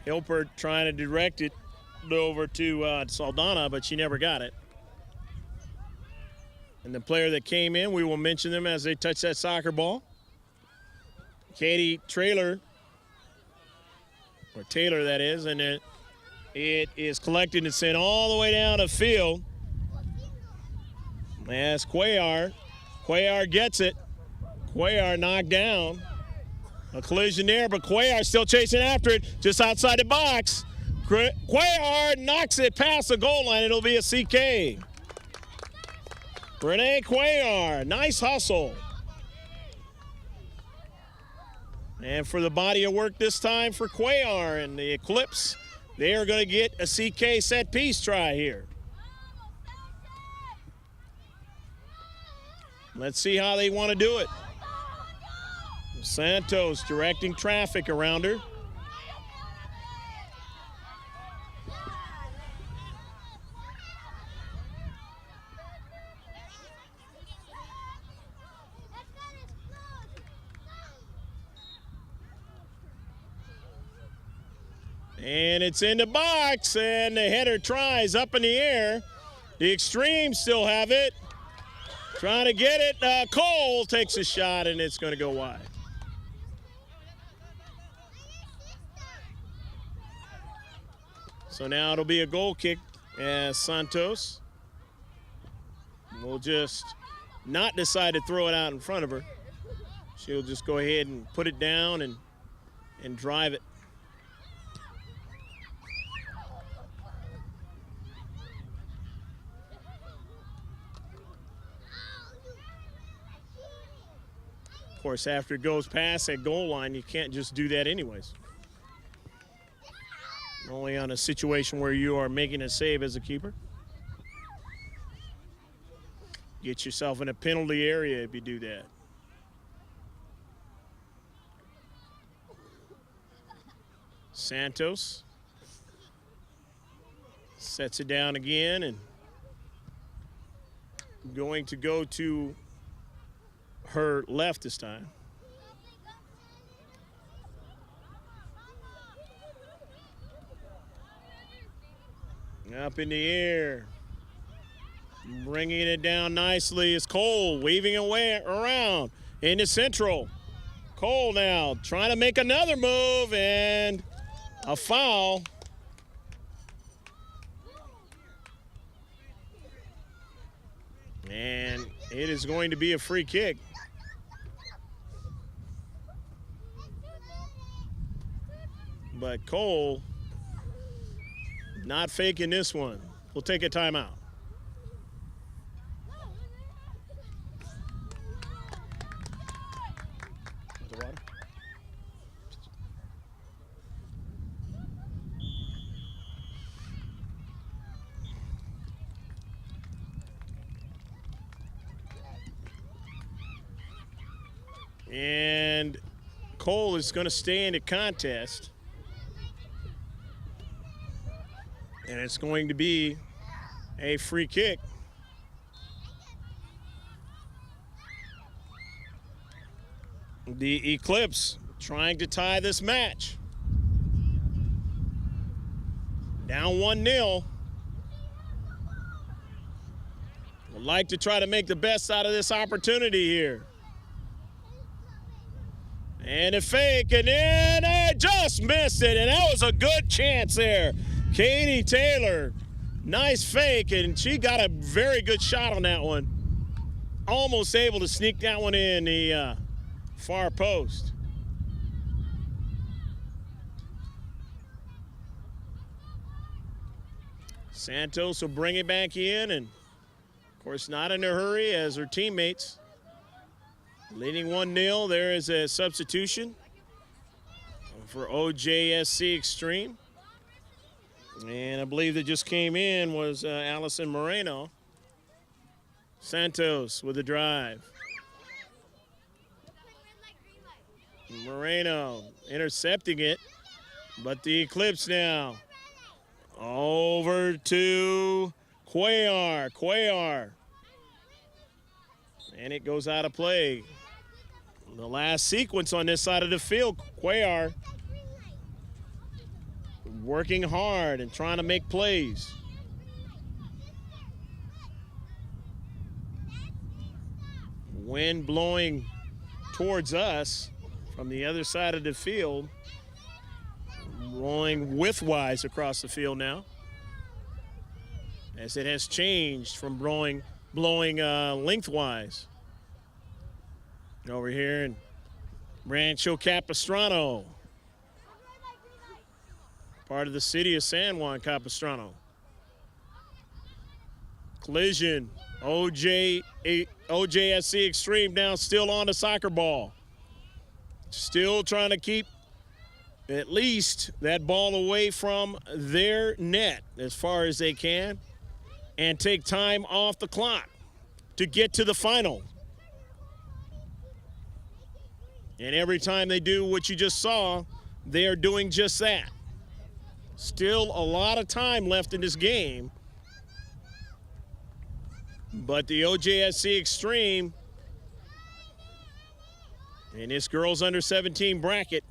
Hilpert trying to direct it over to Saldana, but she never got it. And the player that came in, we will mention them as they touch that soccer ball. Katie Taylor, or Taylor that is, and it is collected and sent all the way down the field. As Cuellar gets it. Cuellar knocked down. A collision there, but Cuellar still chasing after it, just outside the box. Cuellar knocks it past the goal line. It'll be a CK. Renee Cuellar, nice hustle. And for the body of work this time for Cuellar and the Eclipse, they are going to get a CK set piece try here. Let's see how they want to do it. Santos directing traffic around her. And it's in the box, and the header tries up in the air. The Xtreme still have it. Trying to get it. Cole takes a shot, and it's going to go wide. So now it'll be a goal kick as Santos will just not decide to throw it out in front of her. She'll just go ahead and put it down and drive it. Of course, after it goes past that goal line, you can't just do that anyways. Only on a situation where you are making a save as a keeper. Get yourself in a penalty area if you do that. Santos sets it down again and going to go to her left this time. Up in the air. Bringing it down nicely is Cole, weaving away around into central. Cole now trying to make another move, and a foul. And it is going to be a free kick. But Cole not faking this one. We'll take a timeout. And Cole is going to stay in the contest. And it's going to be a free kick. The Eclipse trying to tie this match. Down 1-0. Would like to try to make the best out of this opportunity here. And a fake, and then I just missed it, and that was a good chance there. Katie Taylor, nice fake, and she got a very good shot on that one. Almost able to sneak that one in the far post. Santos will bring it back in, and of course not in a hurry as her teammates. Leading 1-0, there is a substitution for Ojsc Xtreme. And I believe that just came in was Allison Moreno. Santos with the drive. Moreno intercepting it, but the Eclipse now. Over to Cuellar. And it goes out of play. The last sequence on this side of the field, Cuellar working hard and trying to make plays. Wind blowing towards us from the other side of the field, rolling widthwise across the field now, as it has changed from blowing lengthwise. Over here in Rancho Capistrano, part of the city of San Juan Capistrano. Collision, Ojsc Xtreme now still on the soccer ball. Still trying to keep at least that ball away from their net as far as they can and take time off the clock to get to the final. And every time they do what you just saw, they are doing just that. Still a lot of time left in this game. But the Ojsc Xtreme in this girls under 17 bracket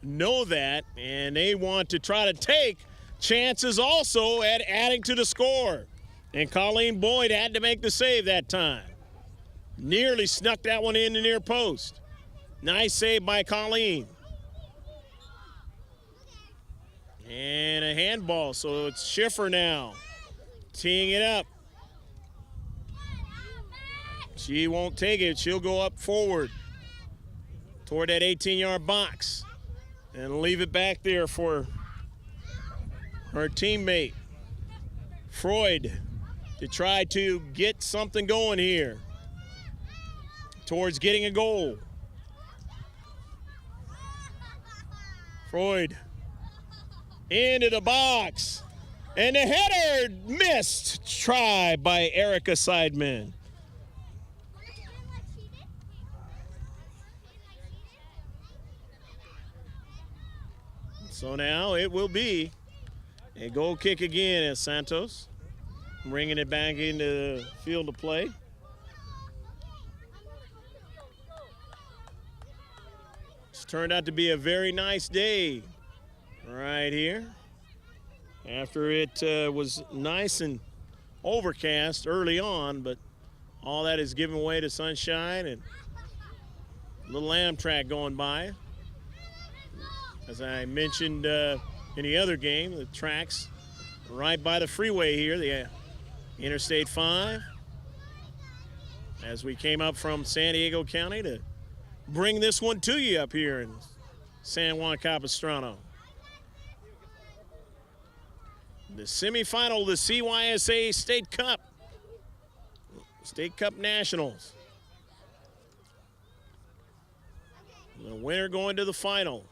know that, and they want to try to take chances also at adding to the score. And Colleen Boyd had to make the save that time. Nearly snuck that one in the near post. Nice save by Colleen. And a handball, so it's Schiffer now teeing it up. She won't take it. She'll go up forward toward that 18-yard box and leave it back there for her teammate, Freud, to try to get something going here towards getting a goal. Freud into the box, and the header missed. Try by Erica Seidman. So now it will be a goal kick again at Santos, bringing it back into the field of play. It's turned out to be a very nice day right here. After it was nice and overcast early on, but all that is giving way to sunshine and a little Amtrak going by. As I mentioned in the other game, the tracks right by the freeway here, the Interstate 5. As we came up from San Diego County to bring this one to you up here in San Juan Capistrano. The semifinal of the CYSA State Cup Nationals. The winner going to the final.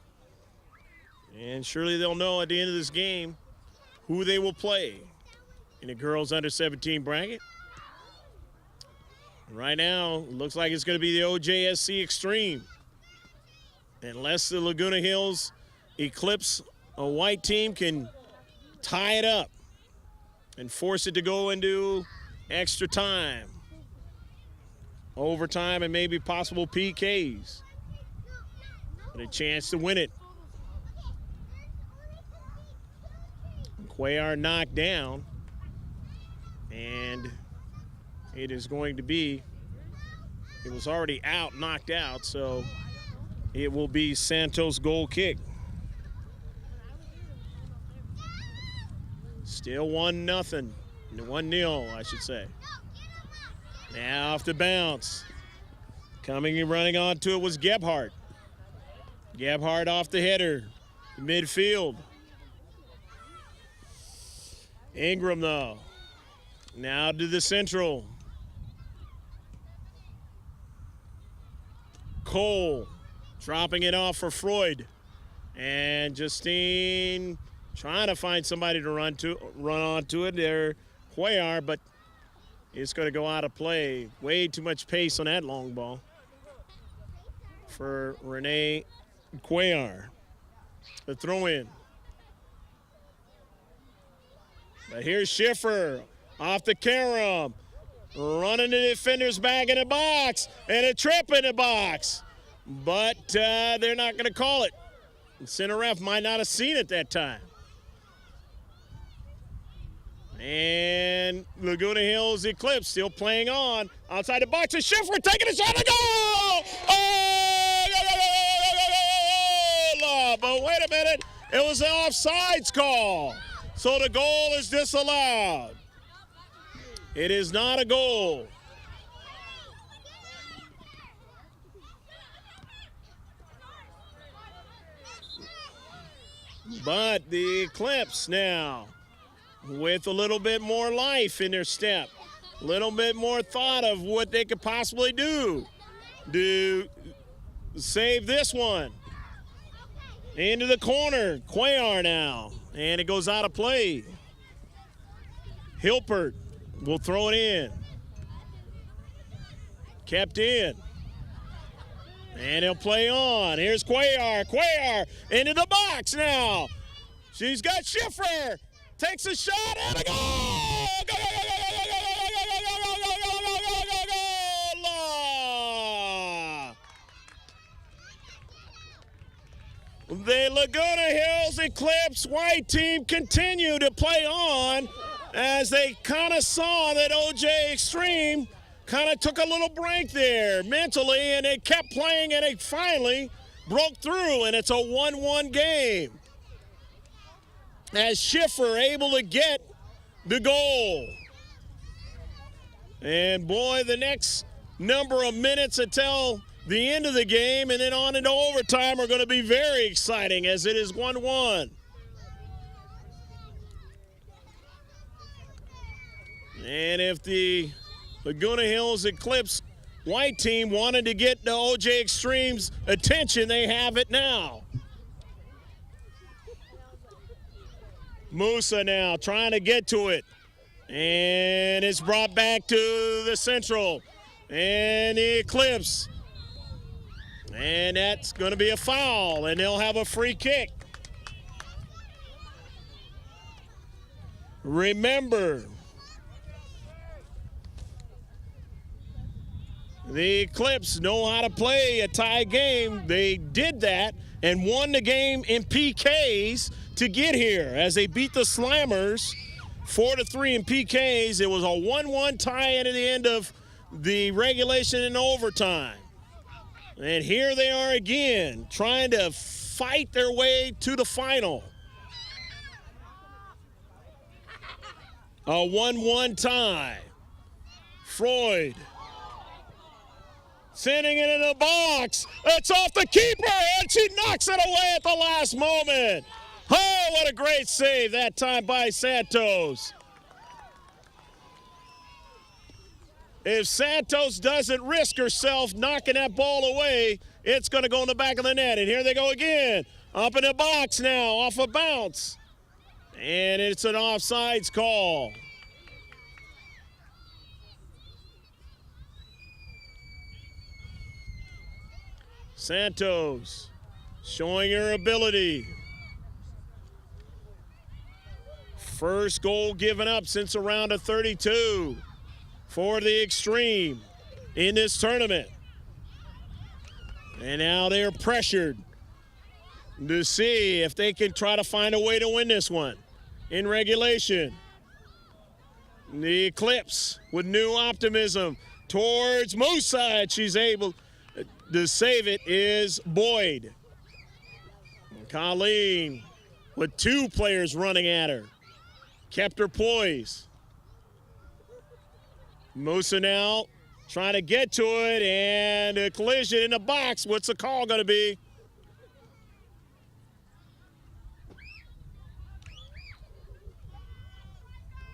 And surely they'll know at the end of this game who they will play in the girls under 17 bracket. Right now, it looks like it's going to be the Ojsc Xtreme unless the Laguna Hills Eclipse, a white team, can tie it up and force it to go into extra time, overtime, and maybe possible PKs. But a chance to win it. Cuellar knocked down, and it is going to be, it was already out, knocked out, so it will be Santos' goal kick. Still 1-0, 1-0, I should say. Now off the bounce. Coming and running onto it was Gebhardt. Gebhardt off the header, midfield. Ingram, though. Now to the central. Cole dropping it off for Freud. And Justine trying to find somebody to run onto it there. Cuellar, but it's going to go out of play. Way too much pace on that long ball for Renee Cuellar. The throw in. But here's Schiffer off the carom, running the defenders back in the box, and a trip in the box. But they're not going to call it. The center ref might not have seen it that time. And Laguna Hills Eclipse still playing on. Outside the box is Schiffer taking a shot and goal! Oh! But wait a minute, it was an offsides call. So the goal is disallowed. It is not a goal. But the Eclipse now, with a little bit more life in their step, a little bit more thought of what they could possibly do to save this one. Into the corner, Cuellar now, and it goes out of play. Hilpert will throw it in. Kept in. And he'll play on. Here's Cuellar. Cuellar into the box now. She's got Schiffer. Takes a shot and a goal! The Laguna Hills Eclipse white team continue to play on as they kind of saw that Ojsc Xtreme kind of took a little break there mentally, and they kept playing, and they finally broke through, and it's a 1-1 game. As Schiffer able to get the goal. And boy, the next number of minutes until the end of the game and then on into overtime are going to be very exciting as it is 1-1. And if the Laguna Hills Eclipse white team wanted to get the Ojsc Xtreme's attention, they have it now. Musa now trying to get to it. And it's brought back to the central. And the Eclipse. And that's going to be a foul, and they'll have a free kick. Remember, the Eclipse know how to play a tie game. They did that and won the game in PKs to get here as they beat the Slammers 4-3 in PKs. It was a 1-1 tie into the end of the regulation and overtime. And here they are again, trying to fight their way to the final. A 1-1 tie. Freud sending it in the box. It's off the keeper, and she knocks it away at the last moment. Oh, what a great save that time by Santos. If Santos doesn't risk herself knocking that ball away, it's going to go in the back of the net. And here they go again. Up in the box now, off a bounce. And it's an offsides call. Santos showing her ability. First goal given up since a round of 32 for the Xtreme in this tournament. And now they're pressured to see if they can try to find a way to win this one in regulation. The Eclipse with new optimism towards Ojsc. She's able to save it is Boyd. Colleen with two players running at her. Kept her poised. Musa now trying to get to it, and a collision in the box. What's the call going to be?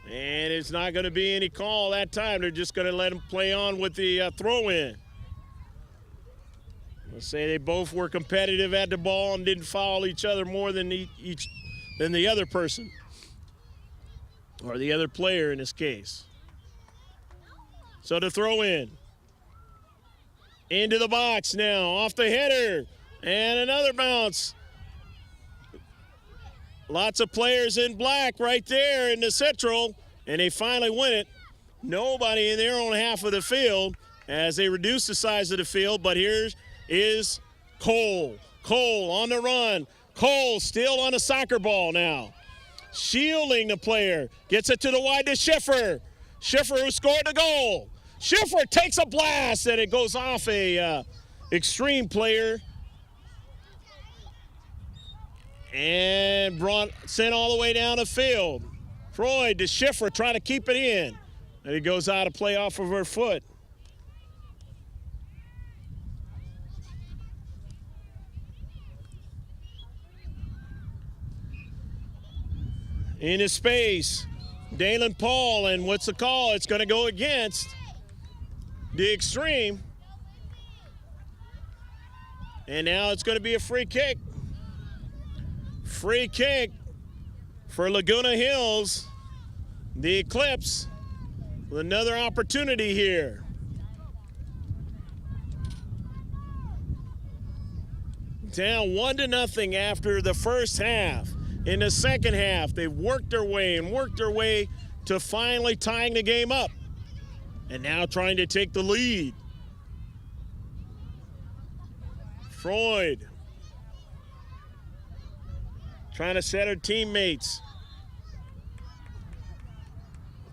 And it's not going to be any call that time. They're just going to let him play on with the throw-in. Let's say they both were competitive at the ball and didn't foul each other more than the other person, or the other player in this case. So the throw-in. Into the box now, off the header, and another bounce. Lots of players in black right there in the central, and they finally win it. Nobody in their own half of the field as they reduce the size of the field, but here is Cole. Cole on the run. Cole still on a soccer ball now. Shielding the player. Gets it to the wide to Schiffer. Schiffer who scored the goal. Schiffer takes a blast, and it goes off a Xtreme player. And sent all the way down the field. Freud to Schiffer trying to keep it in. And it goes out of play off of her foot. Into space. Dalen Paul, and what's the call? It's going to go against the Xtreme. And now it's going to be a free kick. Free kick for Laguna Hills. The Eclipse with another opportunity here. Down 1-0 after the first half. In the second half, they've worked their way to finally tying the game up. And now trying to take the lead. Freud trying to set her teammates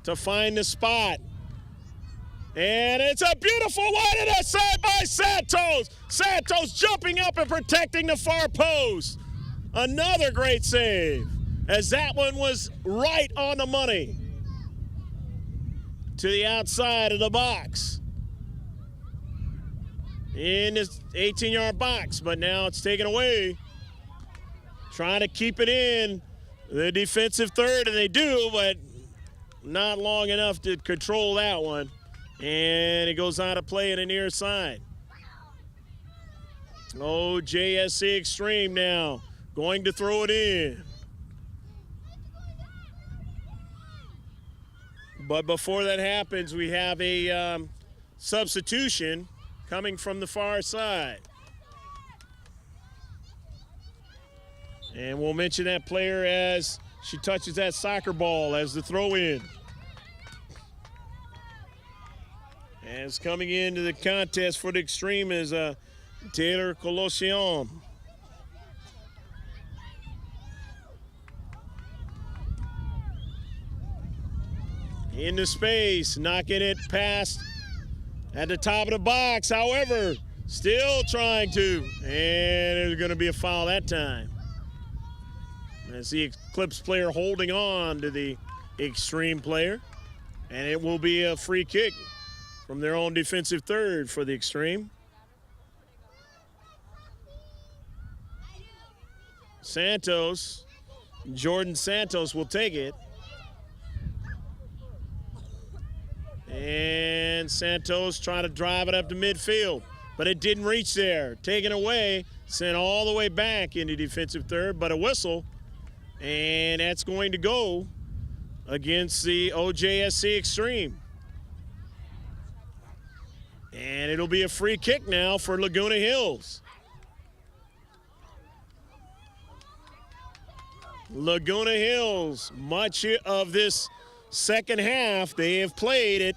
to find the spot. And it's a beautiful one in the side by Santos. Santos jumping up and protecting the far post. Another great save, as that one was right on the money to the outside of the box in this 18-yard box, but now it's taken away. Trying to keep it in the defensive third, and they do, but not long enough to control that one. And it goes out of play in the near side. Ojsc Xtreme now going to throw it in. But before that happens, we have a substitution coming from the far side. And we'll mention that player as she touches that soccer ball as the throw-in. As coming into the contest for the Xtreme is Taylor Colossian. Into space, knocking it past at the top of the box. However, still trying to, and there's going to be a foul that time. As the Eclipse player holding on to the Xtreme player, and it will be a free kick from their own defensive third for the Xtreme. Santos, Jordan Santos will take it. And Santos trying to drive it up to midfield, but it didn't reach there. Taken away, sent all the way back into defensive third, but a whistle. And that's going to go against the Ojsc Xtreme. And it'll be a free kick now for Laguna Hills. Laguna Hills, much of this second half, they have played it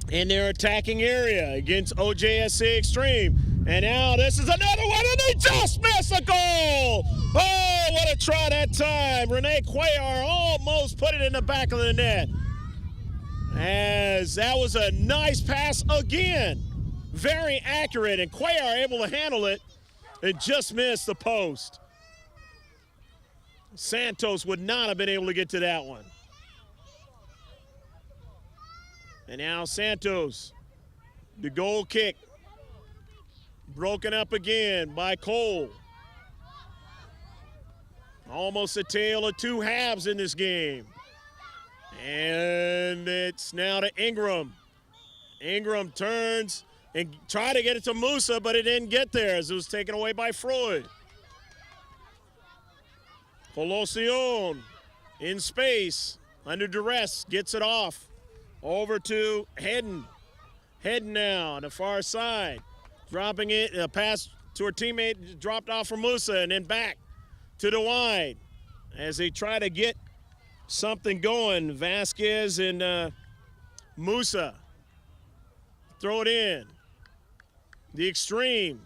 in their attacking area against Ojsc Xtreme. And now this is another one, and they just miss a goal! Oh, what a try that time. Renee Cuellar almost put it in the back of the net. As that was a nice pass again. Very accurate, and Cuellar able to handle it and just missed the post. Santos would not have been able to get to that one. And now Santos, the goal kick, broken up again by Cole. Almost a tale of two halves in this game. And it's now to Ingram. Ingram turns and tried to get it to Musa, but it didn't get there as it was taken away by Freud. Colossione in space, under duress, gets it off. Over to Hedden. Hedden now on the far side. Dropping it, a pass to her teammate, dropped off from Musa, and then back to the wide as they try to get something going. Vasquez and Musa throw it in. The Xtreme.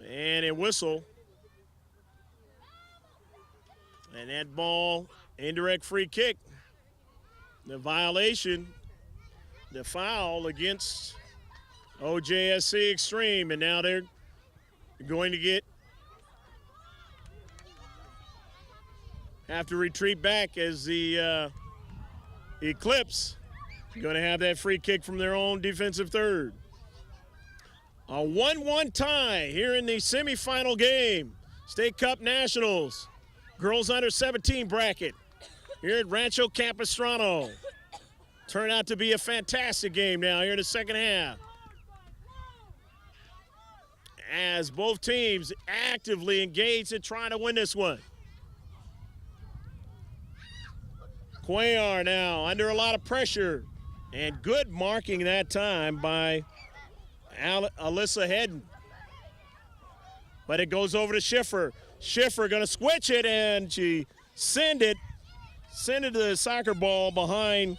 And a whistle. And that ball, indirect free kick. The violation, the foul against Ojsc Xtreme. And now they're going to have to retreat back as the Eclipse going to have that free kick from their own defensive third. A 1-1 tie here in the semifinal game. State Cup Nationals. Girls under 17 bracket here at Rancho Capistrano. Turned out to be a fantastic game now here in the second half, as both teams actively engaged in trying to win this one. Cuellar now under a lot of pressure, and good marking that time by Alyssa Hedden. But it goes over to Schiffer. Schiffer going to switch it, and she send it the soccer ball behind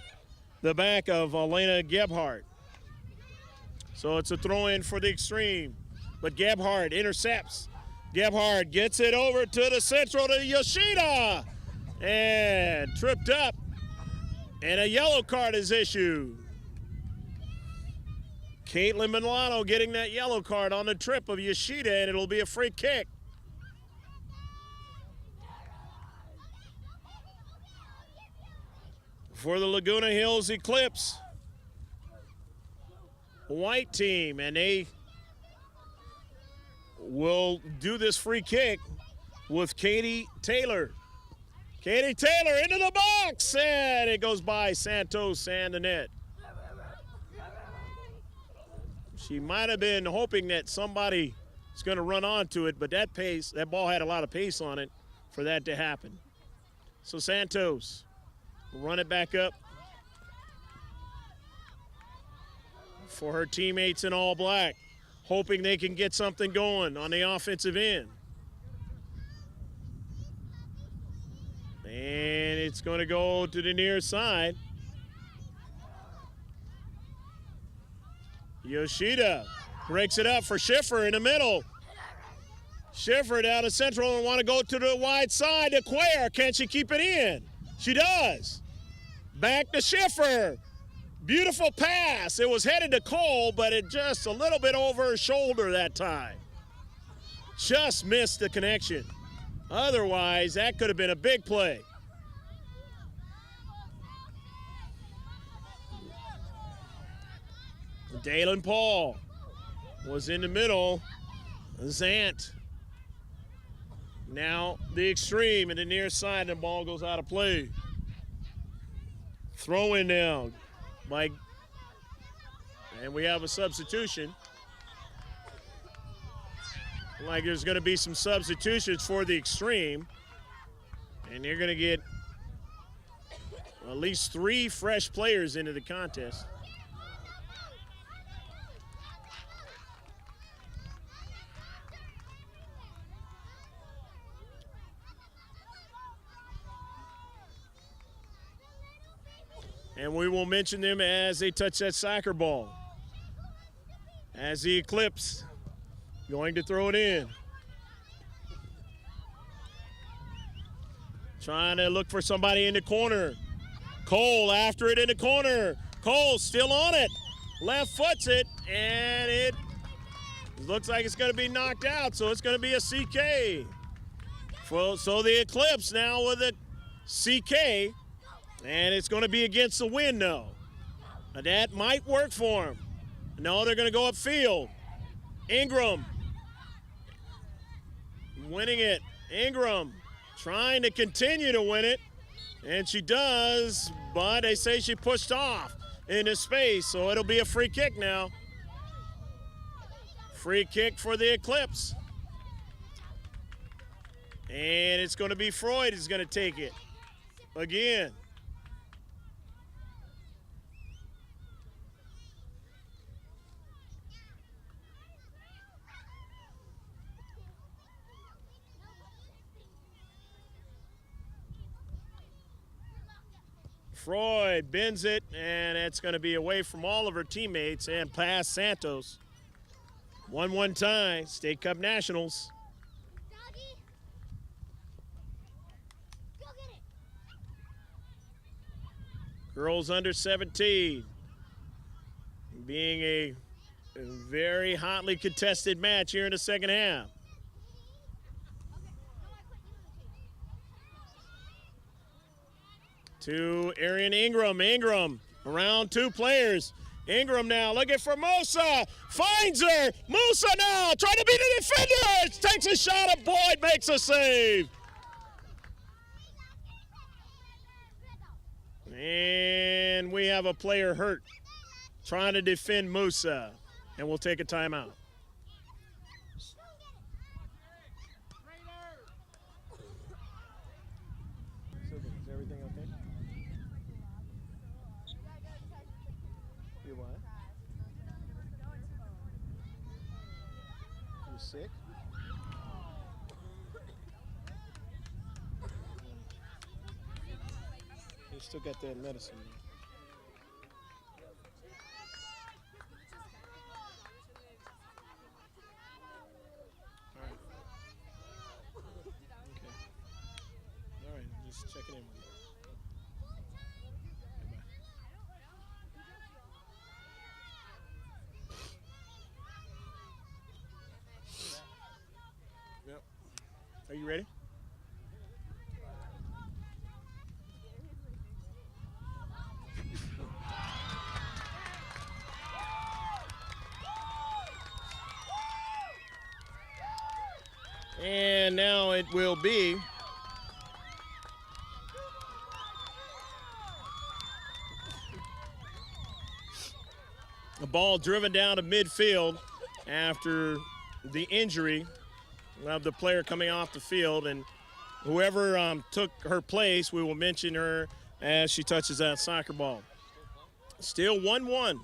the back of Elena Gebhardt. So it's a throw-in for the Xtreme. But Gebhardt intercepts. Gebhardt gets it over to the central to Yoshida. And tripped up. And a yellow card is issued. Caitlin Milano getting that yellow card on the trip of Yoshida, and it'll be a free kick. For the Laguna Hills Eclipse. White team, and they will do this free kick with Katie Taylor. Katie Taylor into the box, and it goes by Santos and the net. She might have been hoping that somebody is going to run onto it, but that ball had a lot of pace on it for that to happen. So Santos will run it back up for her teammates in all black, hoping they can get something going on the offensive end. And it's going to go to the near side. Yoshida breaks it up for Schiffer in the middle. Schiffer down to central and want to go to the wide side to Cuellar. Can she keep it in? She does. Back to Schiffer. Beautiful pass. It was headed to Cole, but it just a little bit over her shoulder that time. Just missed the connection. Otherwise, that could have been a big play. Dalen Paul was in the middle. Zant. Now the Xtreme in the near side, and the ball goes out of play. Throw in now by, and we have a substitution. Like there's going to be some substitutions for the Xtreme, and they're going to get at least 3 fresh players into the contest. And we will mention them as they touch that soccer ball. As the Eclipse going to throw it in. Trying to look for somebody in the corner. Cole after it in the corner. Cole still on it. Left foots it, and it looks like it's going to be knocked out, so it's going to be a CK. So the Eclipse now with a CK, and it's going to be against the wind now. Now that might work for him. No, they're going to go upfield. Ingram winning it. Ingram trying to continue to win it, and she does, but they say she pushed off into space, so it'll be a free kick now. Free kick for the Eclipse. And it's going to be Freud who's going to take it again. Freud bends it, and it's going to be away from all of her teammates and past Santos. 1-1 tie, State Cup Nationals. Girls under 17. Being a very hotly contested match here in the second half. To Arian Ingram. Ingram around two players. Ingram now looking for Musa. Finds her. Musa now trying to beat the defender. Takes a shot at Boyd, makes a save. And we have a player hurt trying to defend Musa. And we'll take a timeout. Is everything okay? You what? You sick? You still got that medicine. All right. Okay. All right, just checking in with you. Yep. Are you ready? And now it will be a ball driven down to midfield after the injury of the player coming off the field, and whoever took her place, we will mention her as she touches that soccer ball. Still 1-1.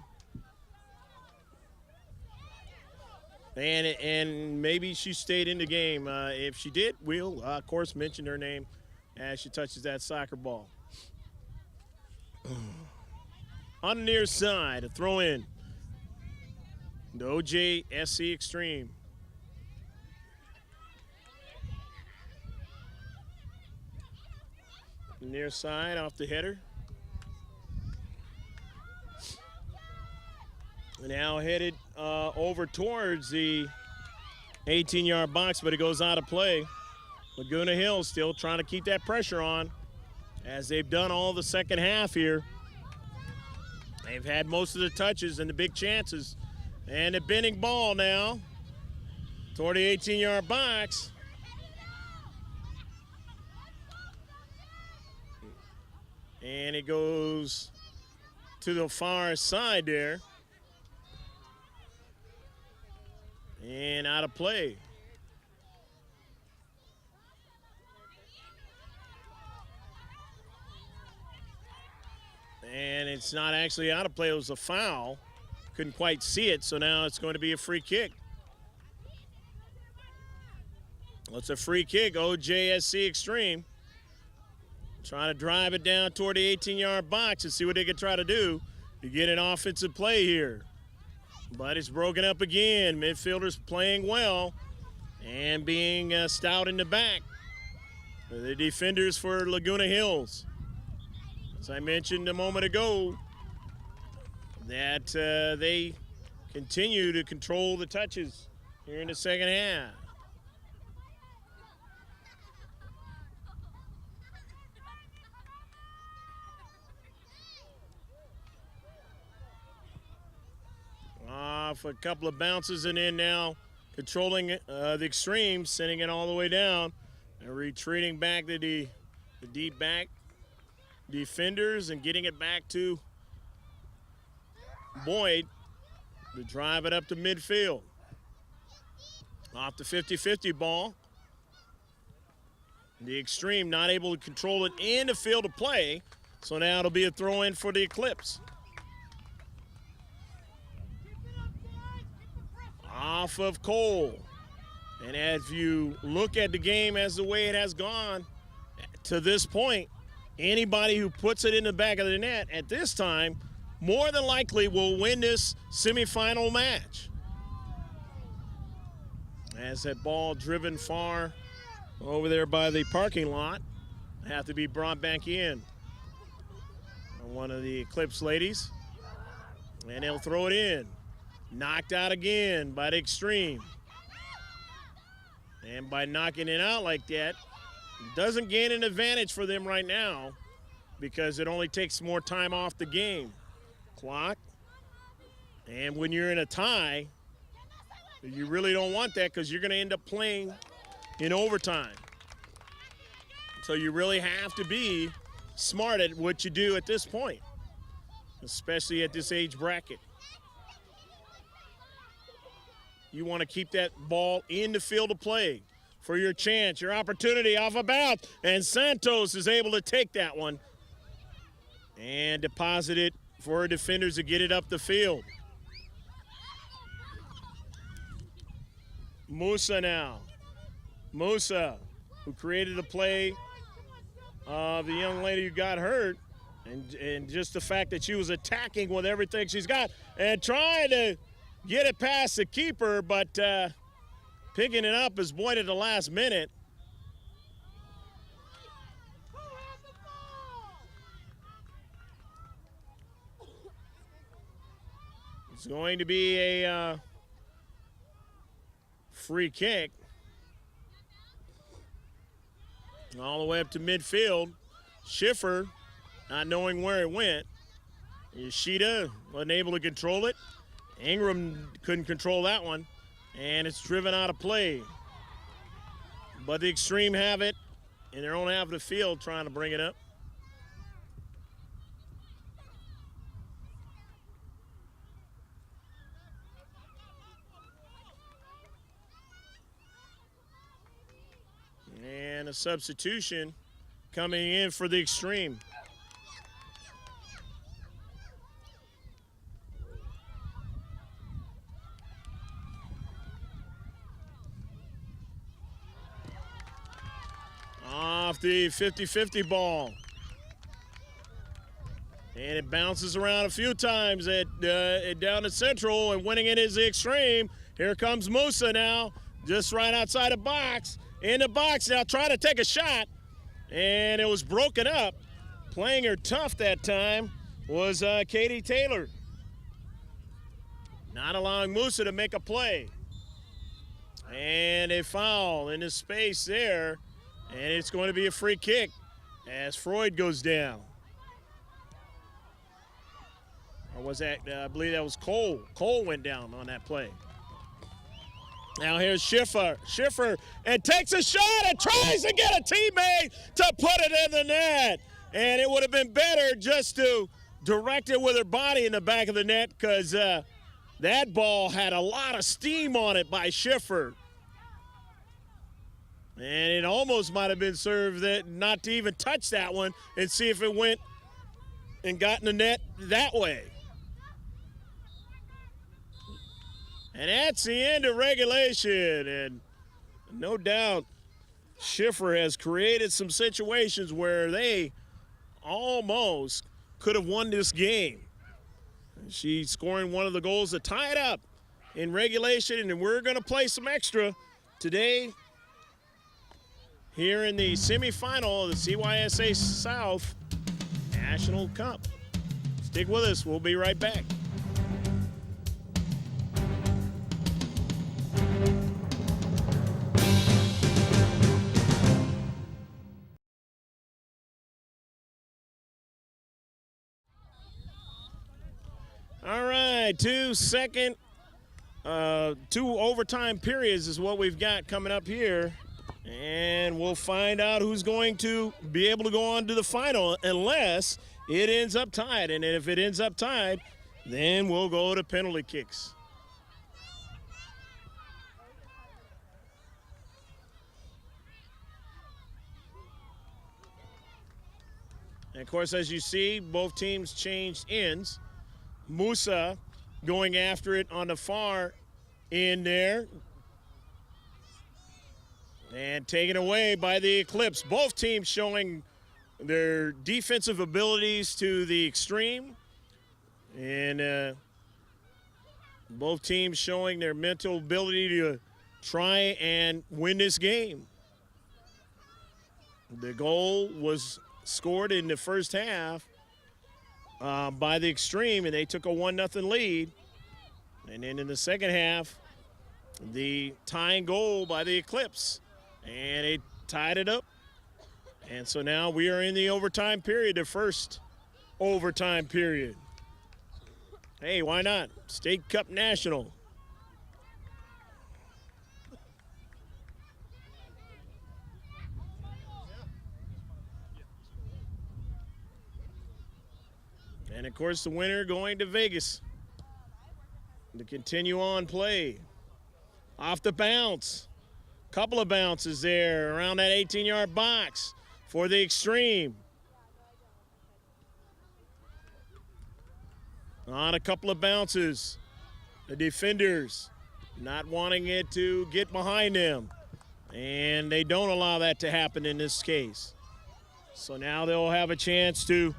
And maybe she stayed in the game. If she did, we'll, of course, mention her name as she touches that soccer ball. On the near side, a throw in. The Ojsc Xtreme. Near side off the header. Now headed over towards the 18-yard box, but it goes out of play. Laguna Hills still trying to keep that pressure on, as they've done all the second half here. They've had most of the touches and the big chances. And the bending ball now toward the 18-yard box. And it goes to the far side there. And out of play. And it's not actually out of play, it was a foul. Couldn't quite see it, so now it's going to be a free kick. Well, it's a free kick, Ojsc Xtreme. trying to drive it down toward the 18-yard box and see what they can try to do to get an offensive play here. But it's broken up again. Midfielders playing well and being stout in the back. The defenders for Laguna Hills. As I mentioned a moment ago, that they continue to control the touches here in the second half. Off a couple of bounces and in now controlling the Xtreme, sending it all the way down and retreating back to the deep back defenders and getting it back to Boyd to drive it up to midfield. Off the 50-50 ball. The Xtreme not able to control it in the field of play, so now it'll be a throw-in for the Eclipse. Off of Cole. And as you look at the game as the way it has gone to this point, anybody who puts it in the back of the net at this time more than likely will win this semifinal match. As that ball driven far over there by the parking lot, have to be brought back in. One of the Eclipse ladies, and they'll throw it in. Knocked out again by the Xtreme. And by knocking it out like that, it doesn't gain an advantage for them right now because it only takes more time off the game clock. And when you're in a tie, you really don't want that because you're going to end up playing in overtime. So you really have to be smart at what you do at this point, especially at this age bracket. You want to keep that ball in the field of play for your chance, your opportunity off a bounce. And Santos is able to take that one and deposit it for our defenders to get it up the field. Musa now. Musa, who created the play of the young lady who got hurt, and just the fact that she was attacking with everything she's got and trying to get it past the keeper, but picking it up is Boyd at the last minute. It's going to be a free kick. All the way up to midfield. Schiffer not knowing where it went. Yoshida wasn't able to control it. Ingram couldn't control that one, and it's driven out of play. But the Xtreme have it in their own half of the field trying to bring it up. And a substitution coming in for the Xtreme. Off the 50-50 ball. And it bounces around a few times down to central, and winning it is the Xtreme. Here comes Musa now, just right outside the box. In the box now, trying to take a shot, and it was broken up. Playing her tough that time was Katie Taylor. Not allowing Musa to make a play. And a foul in the space there, and it's going to be a free kick as Freud goes down. Or was that, I believe that was Cole. Cole went down on that play. Now here's Schiffer. Schiffer and takes a shot and tries to get a teammate to put it in the net. And it would have been better just to direct it with her body in the back of the net because that ball had a lot of steam on it by Schiffer. And it almost might have been served that not to even touch that one and see if it went and got in the net that way. And that's the end of regulation. And no doubt Schiffer has created some situations where they almost could have won this game. She's scoring one of the goals to tie it up in regulation, and we're going to play some extra today here in the semifinal of the CYSA South National Cup. Stick with us. We'll be right back. All right, two overtime periods is what we've got coming up here. And we'll find out who's going to be able to go on to the final unless it ends up tied. And if it ends up tied, then we'll go to penalty kicks. And of course, as you see, both teams changed ends. Musa going after it on the far end there. And taken away by the Eclipse. Both teams showing their defensive abilities to the extreme. And both teams showing their mental ability to try and win this game. The goal was scored in the first half by the Xtreme, and they took a 1-0 lead. And then in the second half, the tying goal by the Eclipse, and they tied it up. And so now we are in the overtime period, the first overtime period. Hey, why not? State Cup National. And of course, the winner going to Vegas to continue on play. Off the bounce. Couple of bounces there around that 18-yard box for the Xtreme. On a couple of bounces. The defenders not wanting it to get behind them. And they don't allow that to happen in this case. So now they'll have a chance to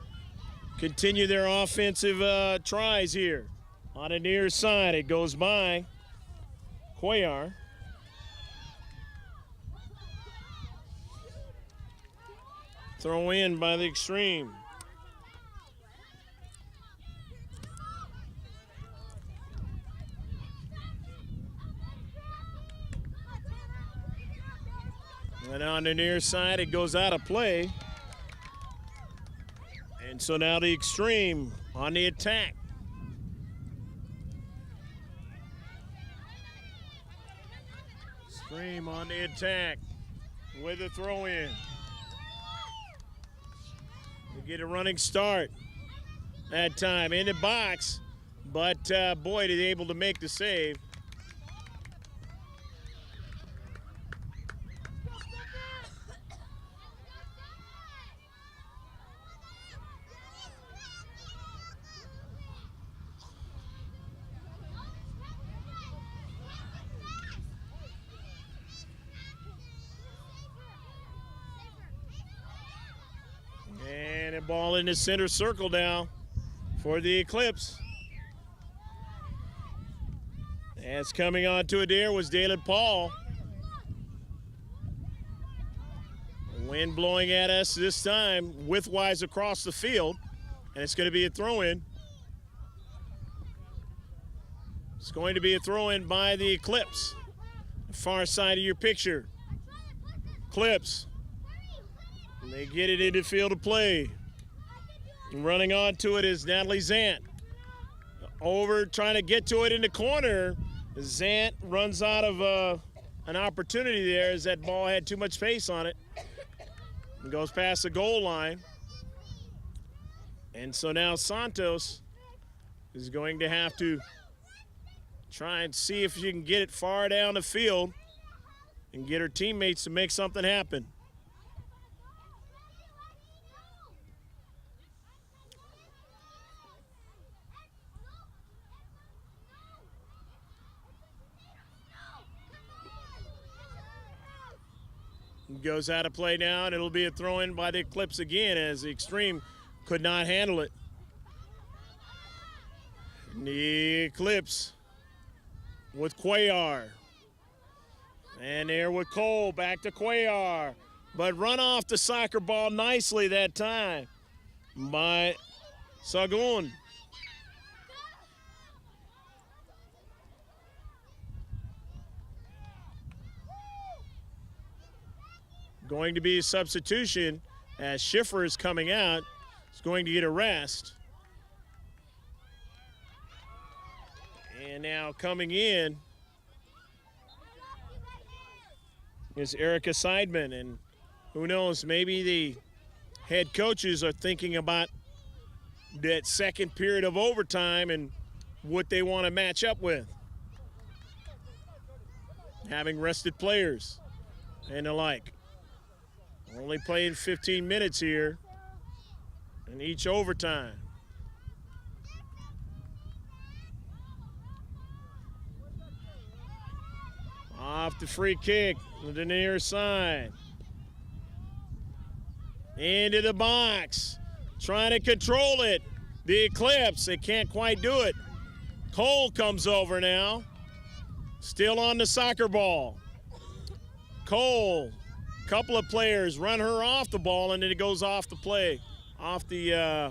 continue their offensive tries here. On the near side, it goes by Cuellar. Throw in by the Xtreme. And on the near side, it goes out of play. And so now the Xtreme on the attack. Xtreme on the attack with a throw in. They get a running start that time in the box, but Boyd is able to make the save. And a ball in the center circle now for the Eclipse. As coming on to it there was Dalen Paul. Wind blowing at us this time, widthwise across the field, and it's going to be a throw-in. It's going to be a throw-in by the Eclipse. The far side of your picture. Eclipse. And they get it into field of play. And running on to it is Natalie Zant. Over trying to get to it in the corner. Zant runs out of an opportunity there as that ball had too much pace on it. And goes past the goal line. And so now Santos is going to have to try and see if she can get it far down the field and get her teammates to make something happen. Goes out of play now, and it'll be a throw-in by the Eclipse again as the Extreme could not handle it. The Eclipse with Cuellar. And there with Cole, back to Cuellar. But run off the soccer ball nicely that time by Sagun. Going to be a substitution as Schiffer is coming out. He's going to get a rest. And now coming in is Erica Seidman. And who knows, maybe the head coaches are thinking about that second period of overtime and what they want to match up with. Having rested players and the like. Only playing 15 minutes here in each overtime. Off the free kick to the near side. Into the box. Trying to control it. The Eclipse, they can't quite do it. Cole comes over now. Still on the soccer ball. Cole, couple of players run her off the ball, and then it goes off the play, off the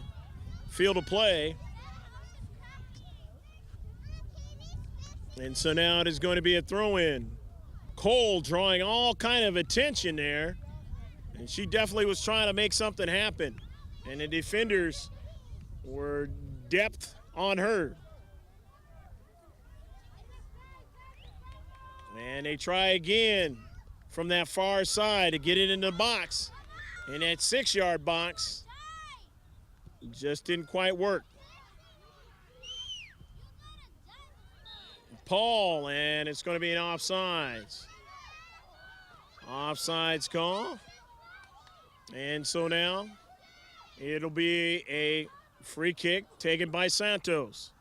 field of play. And so now it is going to be a throw-in. Cole drawing all kind of attention there, and she definitely was trying to make something happen. And the defenders were depth on her. And they try again from that far side to get it in the box. In that 6-yard box, just didn't quite work. Paul, and it's going to be an offsides. Offsides call. And so now it'll be a free kick taken by Santos.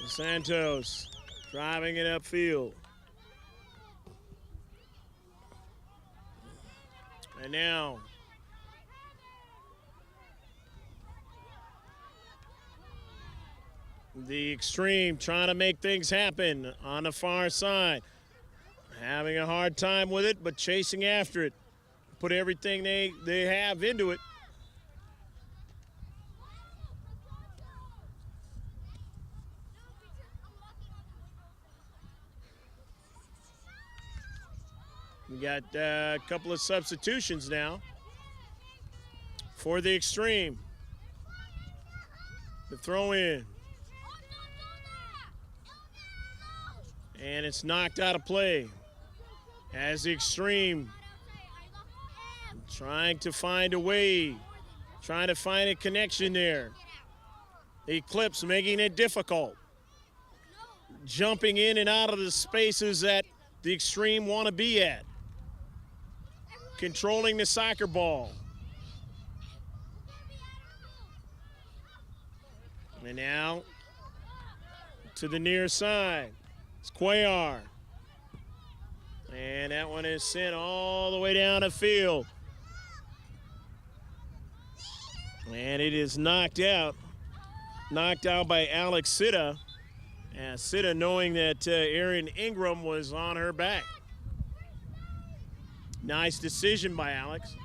Santos driving it upfield. And now the Extreme trying to make things happen on the far side. Having a hard time with it, but chasing after it. Put everything they have into it. We got a couple of substitutions now for the Extreme. The throw in. And it's knocked out of play as the Extreme trying to find a way, trying to find a connection there. The Eclipse making it difficult. Jumping in and out of the spaces that the Extreme want to be at. Controlling the soccer ball. And now to the near side. It's Cuellar. And that one is sent all the way down the field. And it is knocked out. Knocked out by Alex Sitta. And Sitta knowing that Erin Ingram was on her back. Nice decision by Alex.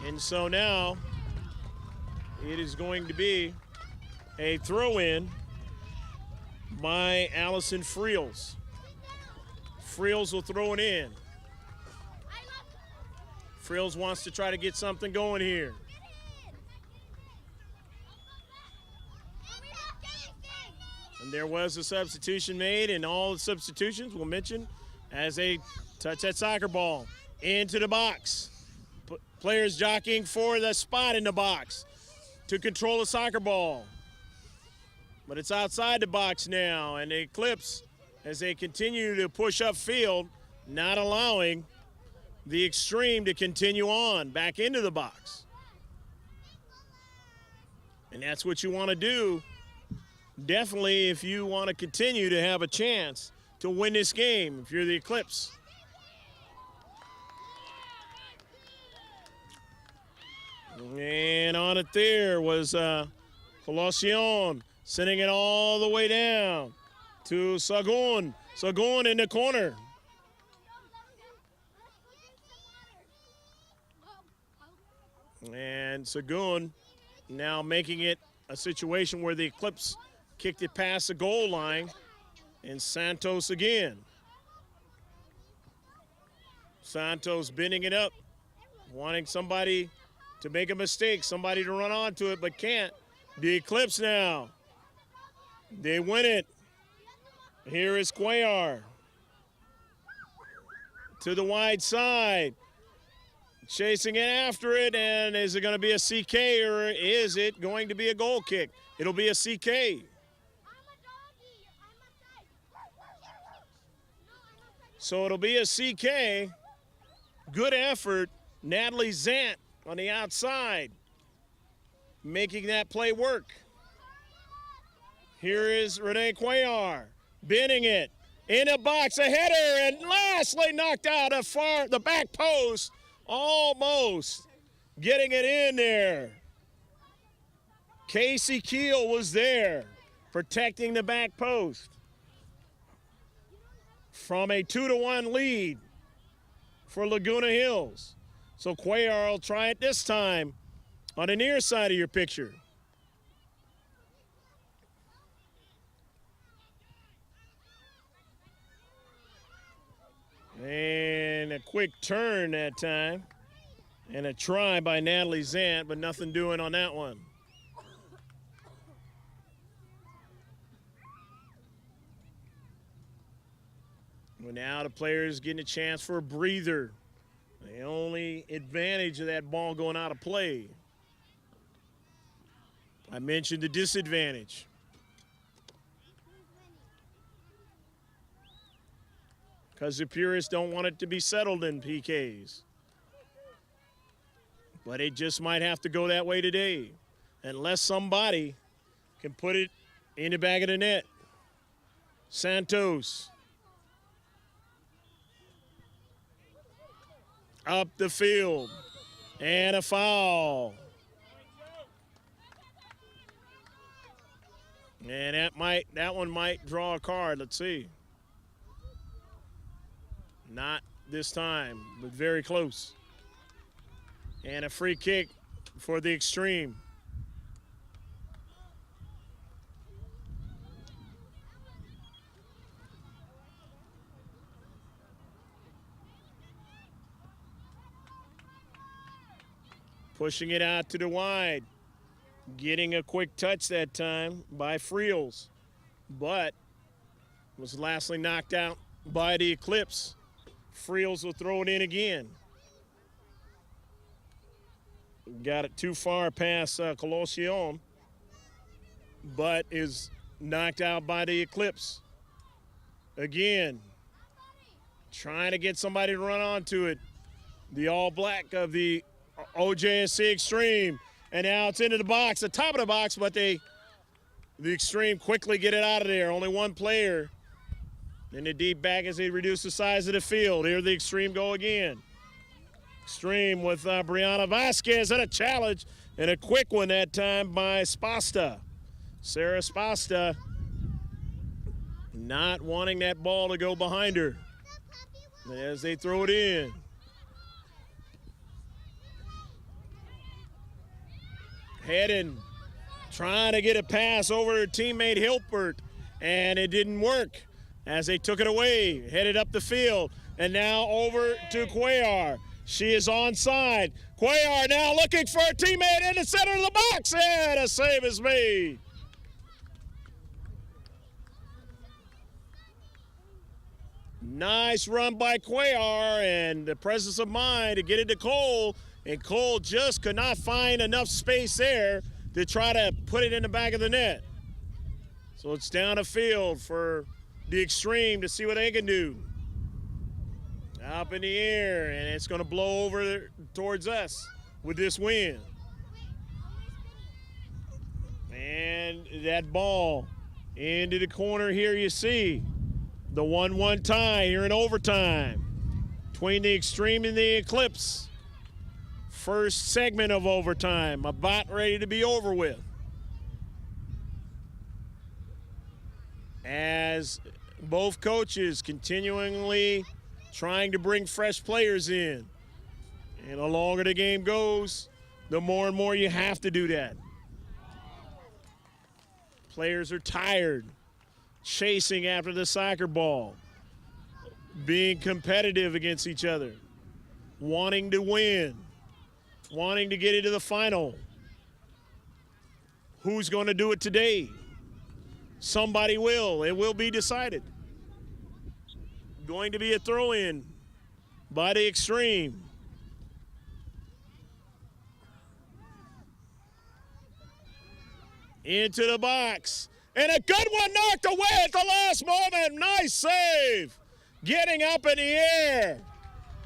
And so now it is going to be a throw-in by Allison Friels. Friels will throw it in. Friels wants to try to get something going here. And there was a substitution made, and all the substitutions we'll mention as they touch that soccer ball into the box. Players jockeying for the spot in the box to control the soccer ball. But it's outside the box now, and the Eclipse, as they continue to push upfield, not allowing the Extreme to continue on back into the box. And that's what you want to do, definitely, if you want to continue to have a chance to win this game, if you're the Eclipse. And on it there was Colossian, sending it all the way down to Sagun. Sagun in the corner. And Sagun now making it a situation where the Eclipse kicked it past the goal line. And Santos again. Santos bending it up, wanting somebody to make a mistake, somebody to run onto it, but can't. The Eclipse now. They win it. Here is Cuellar. To the wide side. Chasing it after it, and is it going to be a CK or is it going to be a goal kick? It'll be a CK. So it'll be a CK. Good effort. Natalie Zant on the outside, making that play work. Here is Renee Cuellar, bending it, in a box, a header, and lastly knocked out the back post, almost getting it in there. Casey Keel was there, protecting the back post. From a 2-1 lead for Laguna Hills. So Cuellar will try it this time on the near side of your picture. And a quick turn that time. And a try by Natalie Zant, but nothing doing on that one. Well, now the players getting a chance for a breather. The only advantage of that ball going out of play. I mentioned the disadvantage. Because the purists don't want it to be settled in PKs. But it just might have to go that way today, unless somebody can put it in the back of the net. Santos. Up the field, and a foul. And that one might draw a card. Let's see. Not this time, but very close. And a free kick for the Extreme. Pushing it out to the wide. Getting a quick touch that time by Friels. But was lastly knocked out by the Eclipse. Friels will throw it in again. Got it too far past Colossian, but is knocked out by the Eclipse. Again, trying to get somebody to run onto it. The all black of the Ojsc Extreme, and now it's into the box, the top of the box, but the Extreme quickly get it out of there. Only one player in the deep back as they reduce the size of the field. Here the Extreme go again. Extreme with Brianna Vasquez and a challenge, and a quick one that time by Spasta. Sarah Spasta not wanting that ball to go behind her as they throw it in. Heading, trying to get a pass over her teammate Hilpert, and it didn't work as they took it away. Headed up the field, and now over to Cuellar. She is onside. Cuellar now looking for a teammate in the center of the box, and a save is made. Nice run by Cuellar, and the presence of mind to get it to Cole. And Cole just could not find enough space there to try to put it in the back of the net. So it's down the field for the Extreme to see what they can do. Up in the air, and it's going to blow over towards us with this wind. And that ball into the corner here, you see the 1-1 tie here in overtime between the Xtreme and the Eclipse. First segment of overtime, about ready to be over with. As both coaches continually trying to bring fresh players in. And the longer the game goes, the more and more you have to do that. Players are tired, chasing after the soccer ball, being competitive against each other, wanting to win, wanting to get into the final. Who's going to do it today? Somebody will. It will be decided. Going to be a throw-in by the Xtreme. Into the box. And a good one knocked away at the last moment. Nice save. Getting up in the air.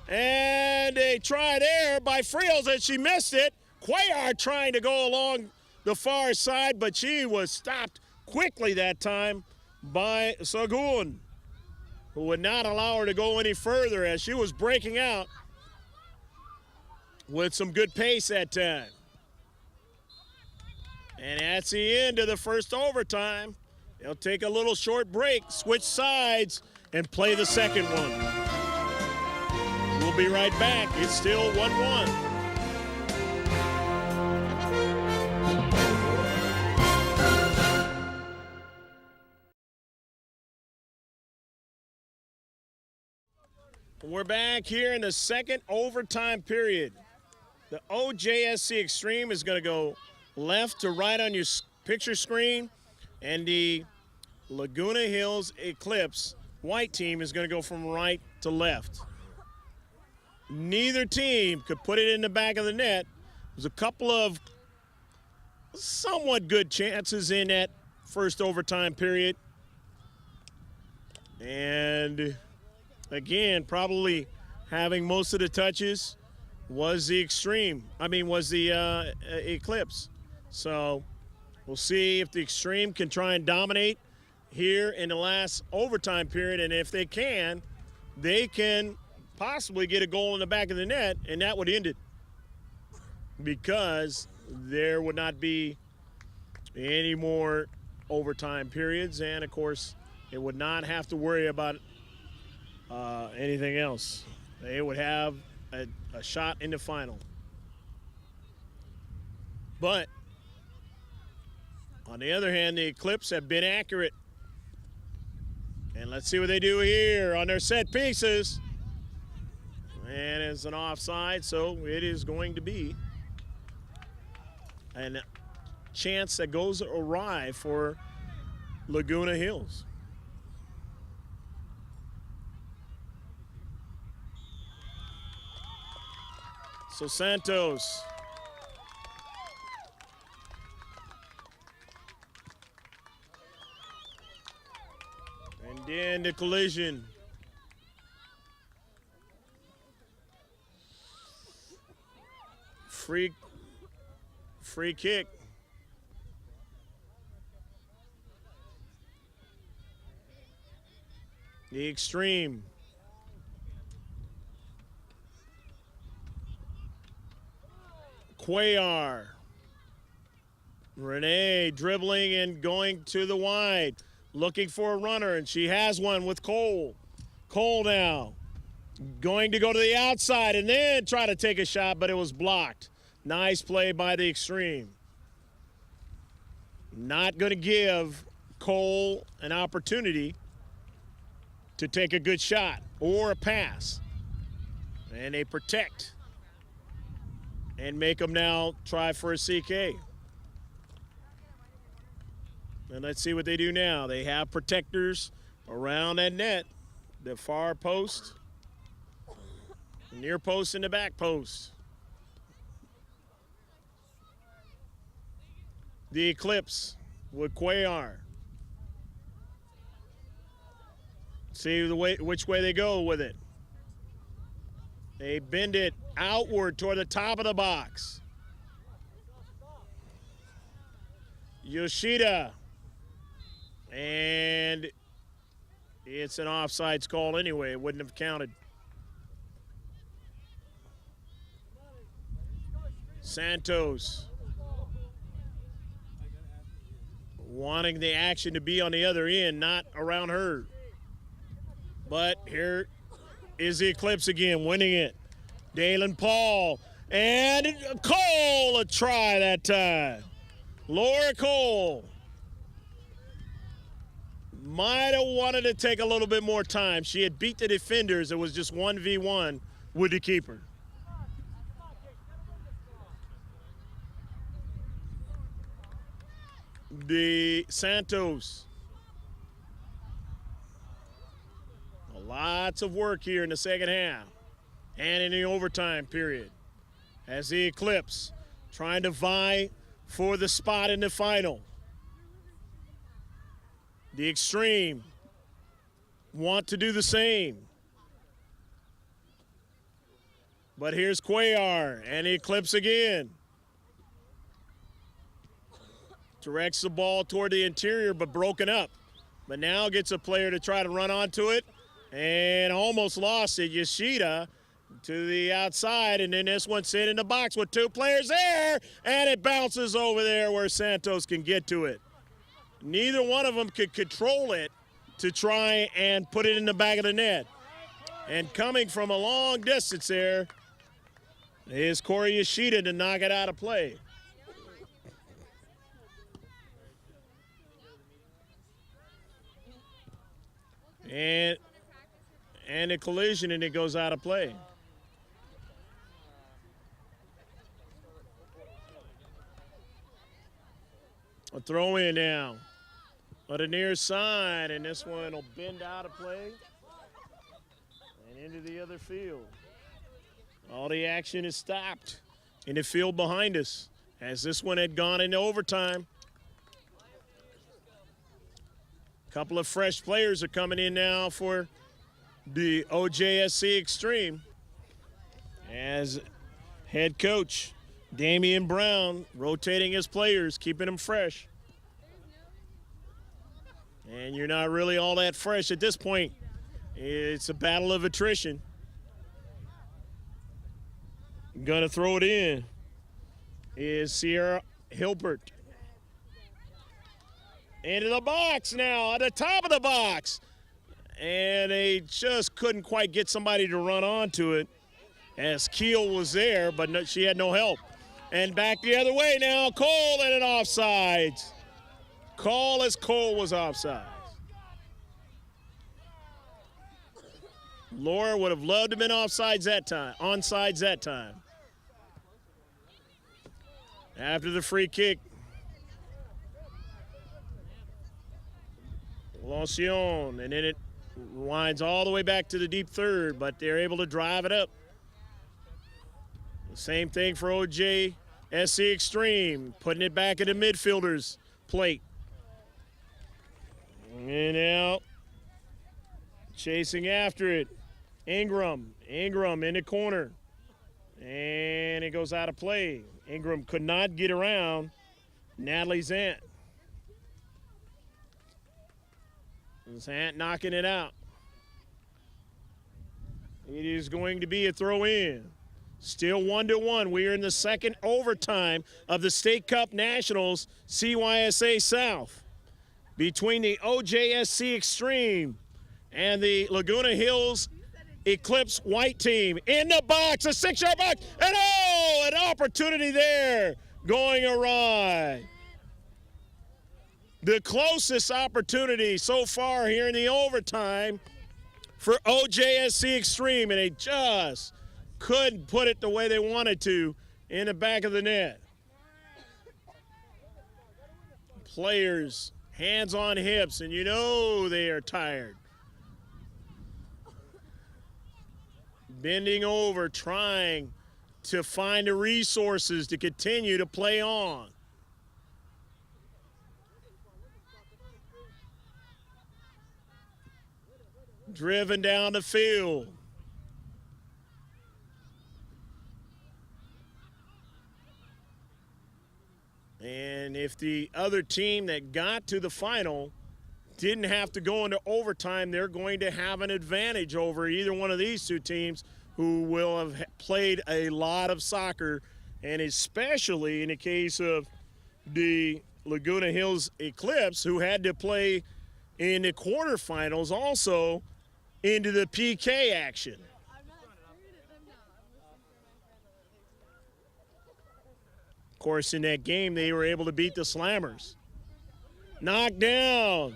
And a try there by Friels, and she missed it. Cuellar trying to go along the far side, but she was stopped quickly that time by Sagun, who would not allow her to go any further as she was breaking out with some good pace that time. And that's the end of the first overtime. They'll take a little short break, switch sides, and play the second one. We'll be right back. It's still 1-1. We're back here in the second overtime period. The Ojsc Xtreme is going to go left to right on your picture screen, and the Laguna Hills Eclipse white team is going to go from right to left. Neither team could put it in the back of the net. There's a couple of somewhat good chances in that first overtime period. And again, probably having most of the touches was the Eclipse. So we'll see if the Xtreme can try and dominate here in the last overtime period. And if they can possibly get a goal in the back of the net, and that would end it, because there would not be any more overtime periods, and of course it would not have to worry about anything else. They would have a shot in the final. But on the other hand, the Eclipse have been accurate. And let's see what they do here on their set pieces. And it's an offside, so it is going to be a chance that goes awry for Laguna Hills. So Santos. And then the collision. Free kick. The Xtreme. Cuellar. Renee dribbling and going to the wide, looking for a runner, and she has one with Cole. Cole now going to go to the outside and then try to take a shot, but it was blocked. Nice play by the Xtreme. Not going to give Cole an opportunity to take a good shot or a pass. And they protect and make them now try for a CK. And let's see what they do now. They have protectors around that net, the far post, near post, and the back post. The Eclipse with Cuellar. See which way they go with it. They bend it outward toward the top of the box. Yoshida. And it's an offsides call anyway. It wouldn't have counted. Santos wanting the action to be on the other end, not around her. But here is the Eclipse again, winning it. Dalen Paul and Cole, a try that time. Laura Cole might have wanted to take a little bit more time. She had beat the defenders. It was just 1v1 with the keeper. The Santos. Lots of work here in the second half and in the overtime period as the Eclipse trying to vie for the spot in the final. The Xtreme want to do the same. But here's Cuellar and the Eclipse again. Directs the ball toward the interior, but broken up. But now gets a player to try to run onto it and almost lost it. Yoshida to the outside, and then this one sent in the box with two players there, and it bounces over there where Santos can get to it. Neither one of them could control it to try and put it in the back of the net. And coming from a long distance there is Corey Yoshida to knock it out of play. And a collision, and it goes out of play. A throw in now on the near side, and this one will bend out of play and into the other field. All the action is stopped in the field behind us as this one had gone into overtime. A couple of fresh players are coming in now for the Ojsc Xtreme as head coach Damian Brown rotating his players, keeping them fresh. And you're not really all that fresh at this point. It's a battle of attrition. Gonna throw it in is Sierra Hilbert. Into the box now, at the top of the box. And they just couldn't quite get somebody to run onto it as Keel was there, but no, she had no help. And back the other way now, Cole and an offsides. Call as Cole was offsides. Laura would have loved to have been offsides that time, onsides that time. After the free kick, Lhsc, and then it winds all the way back to the deep third, but they're able to drive it up. The same thing for Ojsc Xtreme, putting it back at the midfielder's plate. And now, chasing after it, Ingram in the corner. And it goes out of play. Ingram could not get around Natalie Zant. Zant knocking it out. It is going to be a throw in. Still 1-1. We are in the second overtime of the State Cup Nationals CYSA South between the Ojsc Xtreme and the Laguna Hills Eclipse white team. In the box, a 6-yard box, and oh, an opportunity there going awry. The closest opportunity so far here in the overtime for Ojsc Xtreme, and they just couldn't put it the way they wanted to in the back of the net. Players, hands on hips, and you know they are tired. Bending over, trying to find the resources to continue to play on. Driven down the field. And if the other team that got to the final didn't have to go into overtime, they're going to have an advantage over either one of these two teams who will have played a lot of soccer, and especially in the case of the Laguna Hills Eclipse, who had to play in the quarterfinals also into the PK action. Of course, in that game, they were able to beat the Slammers. Knocked down.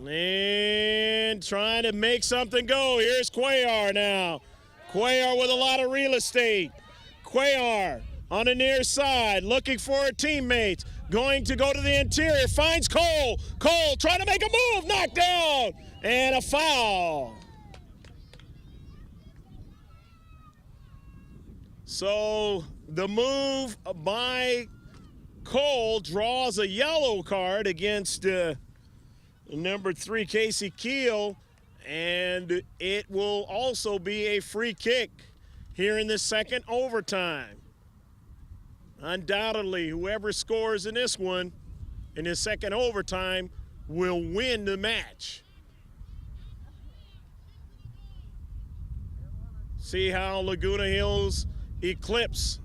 And trying to make something go. Here's Cuellar now. Cuellar with a lot of real estate. Cuellar on the near side, looking for her teammates. Going to go to the interior, finds Cole. Cole trying to make a move, knocked down, and a foul. So the move by Cole draws a yellow card against number 3, Casey Keel, and it will also be a free kick here in the second overtime. Undoubtedly, whoever scores in this one, in the second overtime, will win the match. See how Laguna Hills Eclipse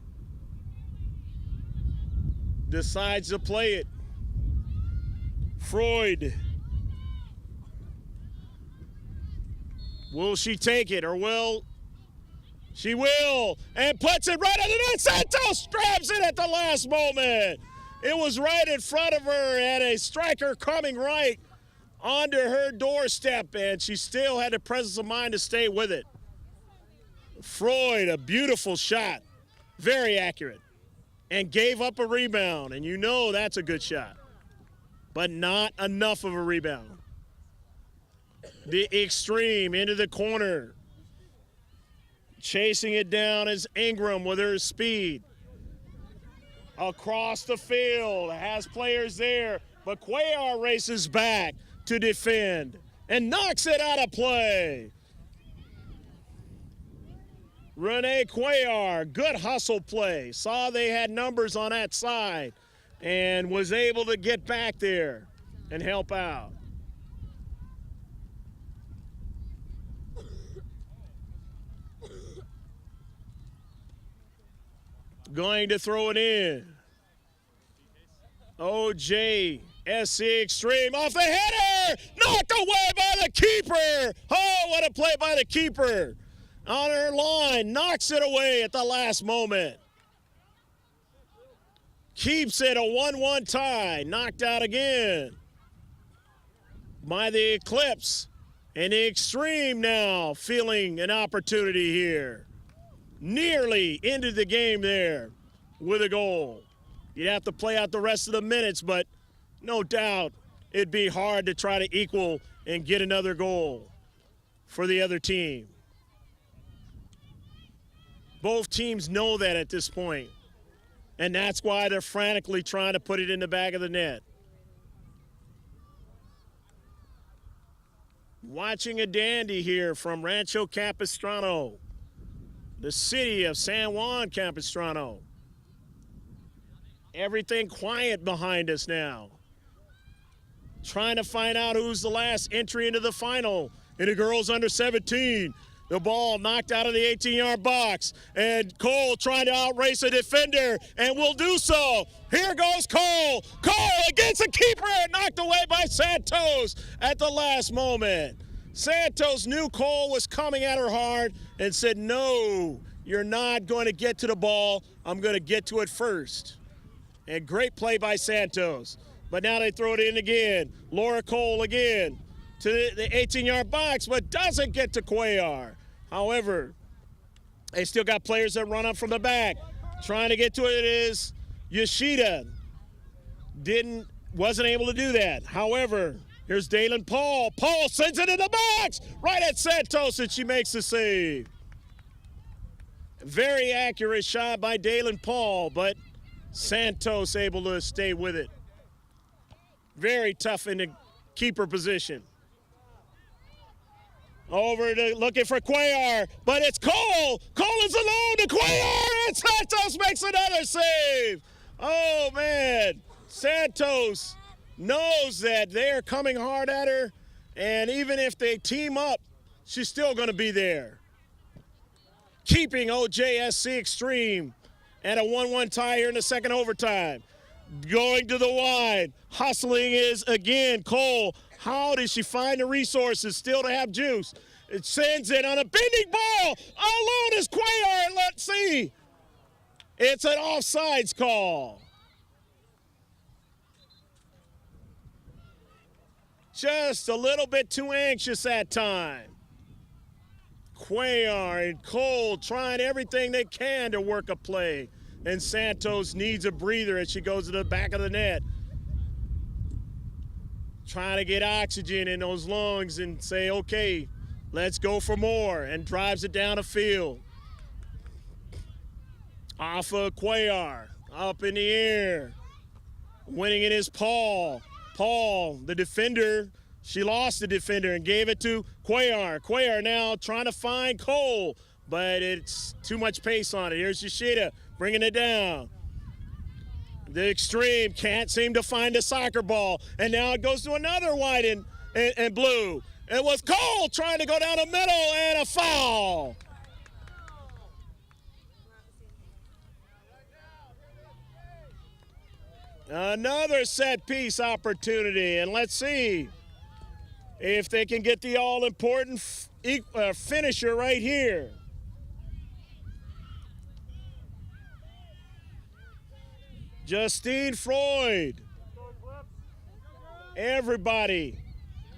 decides to play it. Freud. Will she take it, or will she will, and puts it right under the net. Santos grabs it at the last moment. It was right in front of her, and a striker coming right onto her doorstep, and she still had the presence of mind to stay with it. Freud, a beautiful shot, very accurate, and gave up a rebound, and you know that's a good shot, but not enough of a rebound. The Xtreme into the corner. Chasing it down is Ingram with her speed. Across the field, has players there, but Cuellar races back to defend and knocks it out of play. Renee Cuellar, good hustle play. Saw they had numbers on that side and was able to get back there and help out. Going to throw it in. Ojsc Xtreme off the header! Knocked away by the keeper! Oh, what a play by the keeper! On her line, knocks it away at the last moment. Keeps it a 1-1 tie. Knocked out again by the Eclipse. And the Xtreme now feeling an opportunity here. Nearly ended the game there with a goal. You'd have to play out the rest of the minutes, but no doubt it'd be hard to try to equal and get another goal for the other team. Both teams know that at this point, and that's why they're frantically trying to put it in the back of the net. Watching a dandy here from Rancho Capistrano, the city of San Juan Capistrano. Everything quiet behind us now. Trying to find out who's the last entry into the final in the girls under 17. The ball knocked out of the 18-yard box, and Cole trying to outrace a defender, and will do so. Here goes Cole. Cole against the keeper, knocked away by Santos at the last moment. Santos knew Cole was coming at her hard and said, no, you're not going to get to the ball. I'm going to get to it first. And great play by Santos. But now they throw it in again. Laura Cole again to the 18-yard box, but doesn't get to Cuellar. However, they still got players that run up from the back. Trying to get to it is Yoshida. Wasn't able to do that. However, here's Dalen Paul. Paul sends it in the box, right at Santos, and she makes the save. Very accurate shot by Dalen Paul, but Santos able to stay with it. Very tough in the keeper position. Over to looking for Cuellar, but it's Cole. Cole is alone to Cuellar, and Santos makes another save. Oh, man. Santos knows that they're coming hard at her, and even if they team up, she's still going to be there. Keeping Ojsc Xtreme at a 1-1 tie here in the second overtime. Going to the wide. Hustling is again Cole. How does she find the resources still to have juice? It sends it on a bending ball. Alone is Cuellar. Let's see. It's an offsides call. Just a little bit too anxious that time. Cuellar and Cole trying everything they can to work a play. And Santos needs a breather as she goes to the back of the net. Trying to get oxygen in those lungs and say, okay, let's go for more, and drives it down the field. Off of Cuellar, up in the air. Winning it is Paul. Paul, the defender, she lost the defender and gave it to Cuellar. Cuellar now trying to find Cole, but it's too much pace on it. Here's Yoshida bringing it down. The Xtreme can't seem to find a soccer ball, and now it goes to another white and blue. It was Cole trying to go down the middle, and a foul. Another set-piece opportunity, and let's see if they can get the all-important finisher right here. Justine Freud. Everybody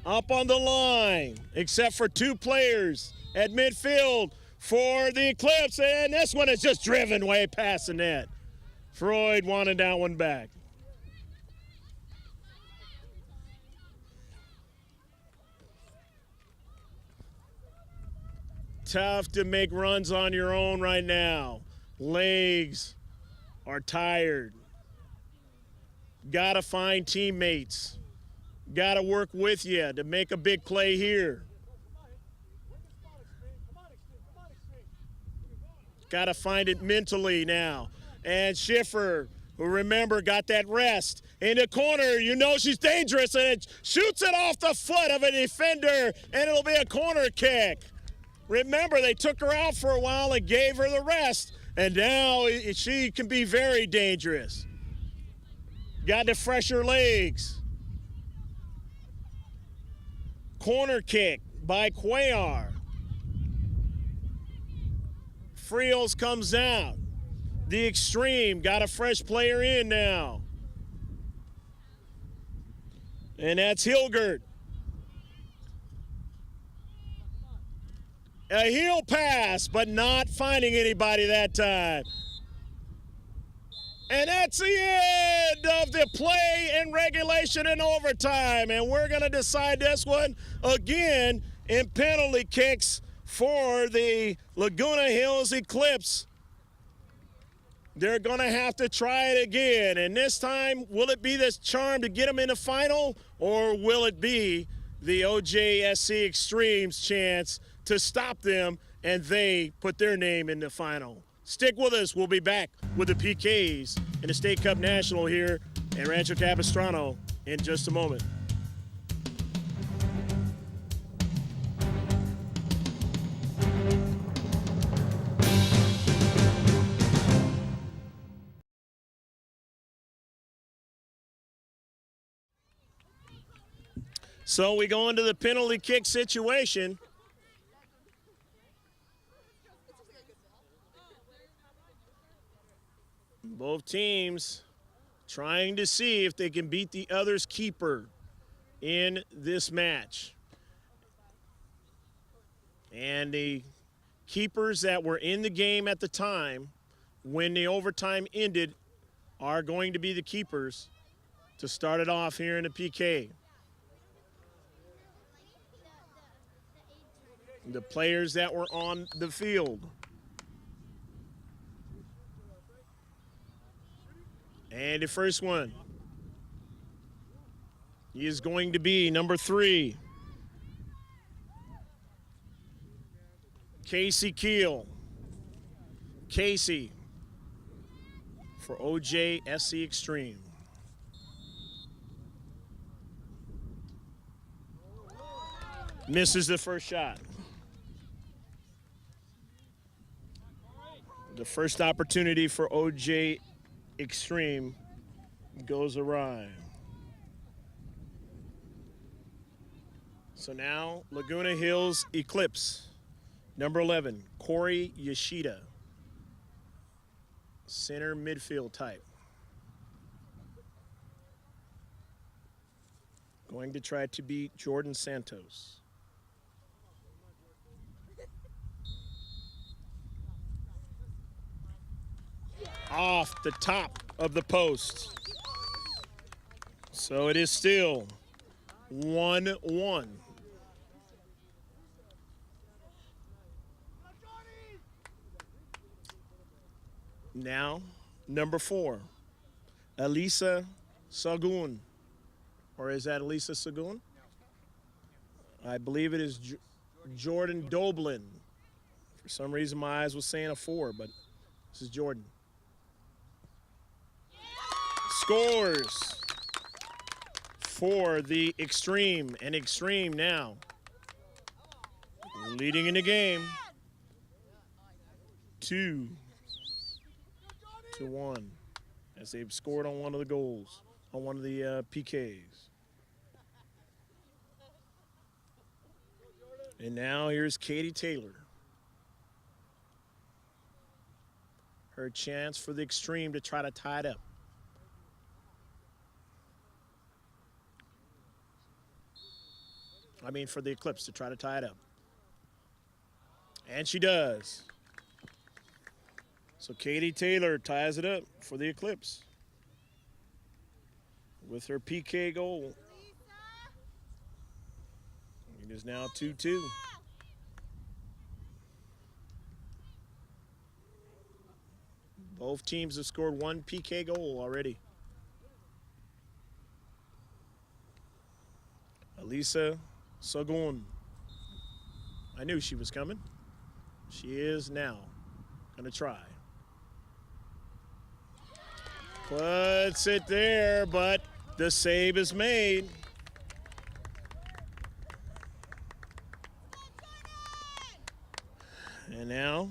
up on the line except for two players at midfield for the Eclipse, and this one is just driven way past the net. Freud wanted that one back. Tough to make runs on your own right now. Legs are tired. Gotta find teammates. Gotta work with you to make a big play here. Gotta find it mentally now. And Schiffer, who remember got that rest in the corner. You know she's dangerous, and it shoots it off the foot of a defender, and it'll be a corner kick. Remember, they took her out for a while and gave her the rest, and now she can be very dangerous. Got to fresh her legs. Corner kick by Cuellar. Friels comes out. The Xtreme got a fresh player in now. And that's Hilgert. A heel pass, but not finding anybody that time. And that's the end of the play in regulation and overtime. And we're going to decide this one again in penalty kicks for the Laguna Hills Eclipse. They're going to have to try it again. And this time, will it be this charm to get them in the final, or will it be the Ojsc Xtreme's chance to stop them and they put their name in the final? Stick with us. We'll be back with the PKs in the State Cup National here at Rancho Capistrano in just a moment. So we go into the penalty kick situation. Both teams trying to see if they can beat the other's keeper in this match. And the keepers that were in the game at the time when the overtime ended are going to be the keepers to start it off here in the PK. The players that were on the field. And the first one is going to be number 3, Casey Keel. Casey for Ojsc Extreme. Misses the first shot. The first opportunity for Ojsc Extreme goes awry. So now Laguna Hills Eclipse, number 11, Corey Yoshida, center midfield type. Going to try to beat Jordan Santos. Off the top of the post. So it is still 1-1. Now, number 4, Lhsc Sagun. Or is that Lhsc Sagun? I believe it is Jordan Doblin. For some reason, my eyes was saying a 4, but this is Jordan. Scores for the Xtreme, and Xtreme now leading in the game 2-1, as they've scored on one of the goals, on one of the PKs. And now here's Katie Taylor. Her chance for the Xtreme to try to tie it up. I mean, for the Eclipse to try to tie it up. And she does. So Katie Taylor ties it up for the Eclipse with her PK goal. It is now 2-2. Both teams have scored one PK goal already. Lhsc Sagun. I knew she was coming. She is now going to try. Puts it there, but the save is made. And now,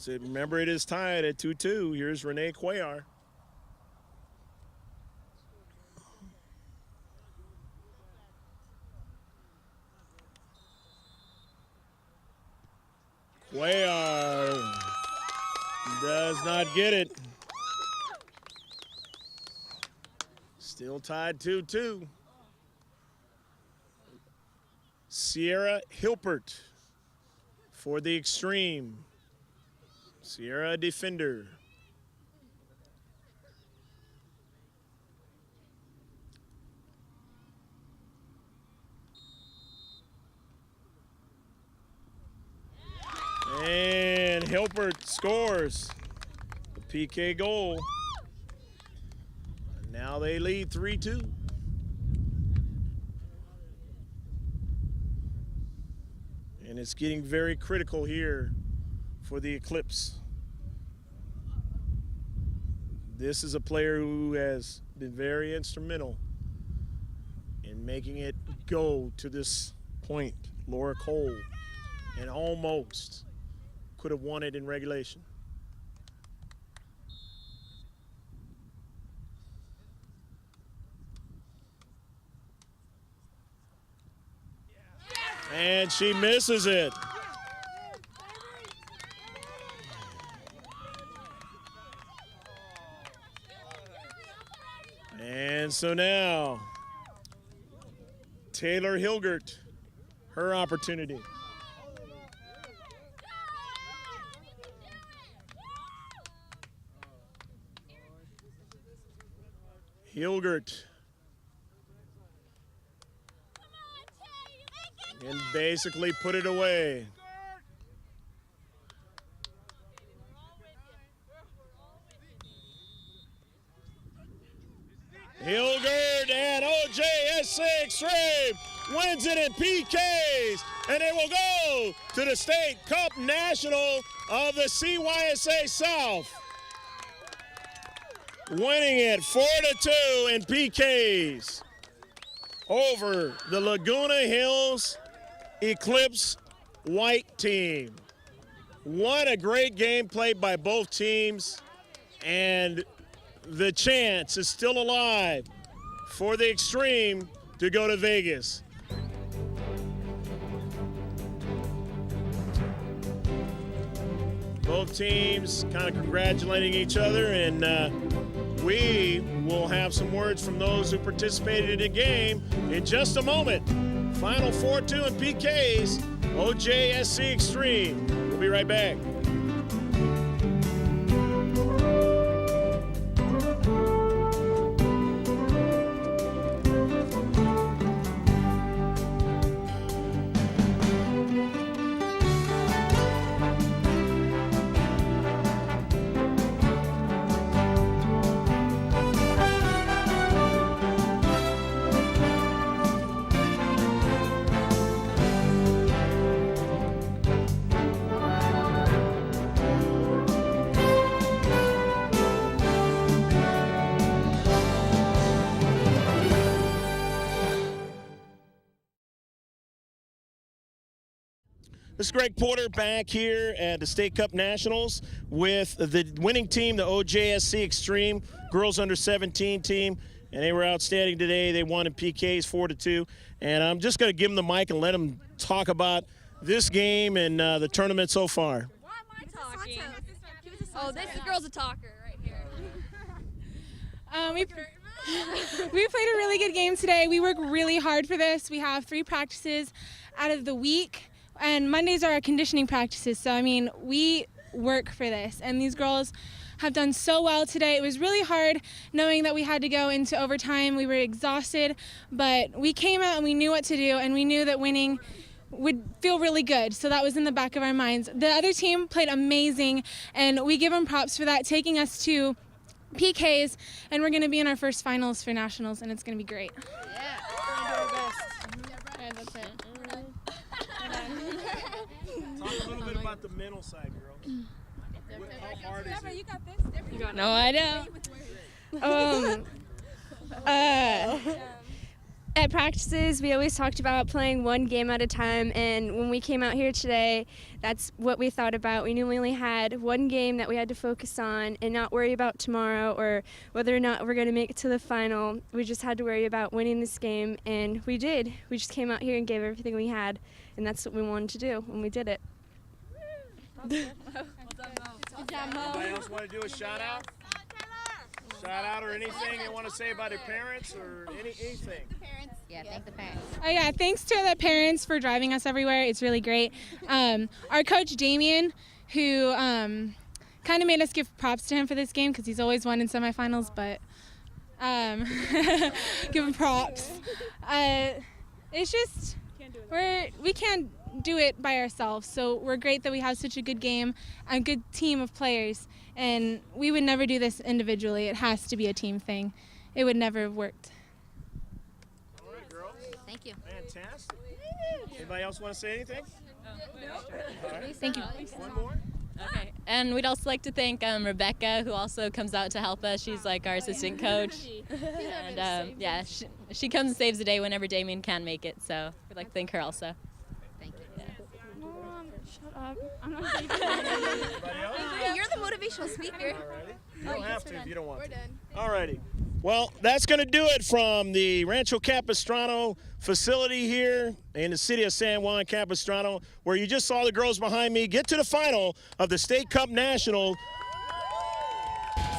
remember it is tied at 2-2, here's Renee Cuellar. Cuellar does not get it. Still tied 2-2. Sierra Hilpert for the Xtreme. Sierra defender. And Hilpert scores the PK goal. And now they lead 3-2. And it's getting very critical here for the Eclipse. This is a player who has been very instrumental in making it go to this point, Laura Cole, and almost could have won it in regulation. And she misses it. And so now, Taylor Hilgert, her opportunity. Hilgert. And basically put it away. Hilgert and Ojsc Xtreme wins it in PKs, and they will go to the State Cup National of the CYSA South. winning it 4-2 in PKs over the Laguna Hills Eclipse white team. What a great game played by both teams, and the chance is still alive for the Xtreme to go to Vegas. Both teams kind of congratulating each other, and we will have some words from those who participated in the game in just a moment. Final 4-2 in PKs, Ojsc Xtreme. We'll be right back. This is Greg Porter back here at the State Cup Nationals with the winning team, the Ojsc Xtreme girls under 17 team, and they were outstanding today. They won in PKs 4-2, and I'm just going to give them the mic and let them talk about this game and the tournament so far. Why am I talking? Oh, this girl's a talker right here. We played a really good game today. We work really hard for this. We have 3 practices out of the week. And Mondays are our conditioning practices, so I mean, we work for this. And these girls have done so well today. It was really hard knowing that we had to go into overtime. We were exhausted, but we came out and we knew what to do, and we knew that winning would feel really good. So that was in the back of our minds. The other team played amazing, and we give them props for that, taking us to PKs, and we're going to be in our first finals for nationals, and it's going to be great. Yeah. That's it. Talk a little bit about the mental side, girls. How hard is it? You got this. You got No, I don't. At practices, we always talked about playing one game at a time, and when we came out here today, that's what we thought about. We knew we only had one game that we had to focus on and not worry about tomorrow or whether or not we're going to make it to the final. We just had to worry about winning this game, and we did. We just came out here and gave everything we had, and that's what we wanted to do, and we did it. Good job, Mo. Anybody else want to do a shout out? Shout out or anything you want to say about your parents or anything? Yeah, thank the parents. Oh yeah, thanks to the parents for driving us everywhere. It's really great. Our coach Damien, who kind of made us give props to him for this game because he's always won in semifinals, but give him props. It's just we can't do it by ourselves, so we're great that we have such a good game, a good team of players, and we would never do this individually. It has to be a team thing. It would never have worked. All right, girls. Thank you. Fantastic. Anybody else want to say anything? All right. Thank you. One more. Okay, and we'd also like to thank Rebecca, who also comes out to help us. She's like our assistant coach, and yeah, she comes and saves the day whenever Damien can make it. So we'd like to thank her also. Thank you. Mom, shut up. I'm not Anybody else? You're the motivational speaker. Alrighty. You don't have to if you don't want to. done. Alrighty. Well, that's going to do it from the Rancho Capistrano facility here in the city of San Juan Capistrano, where you just saw the girls behind me get to the final of the State Cup National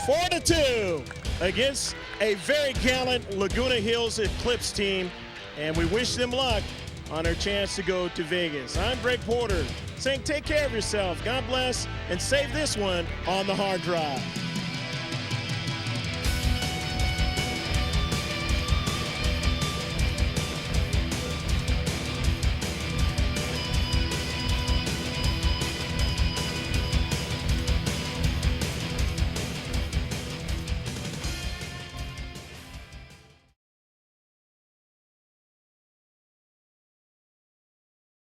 4-2 against a very gallant Laguna Hills Eclipse team, and we wish them luck on their chance to go to Vegas. I'm Greg Porter saying take care of yourself, God bless, and save this one on the hard drive.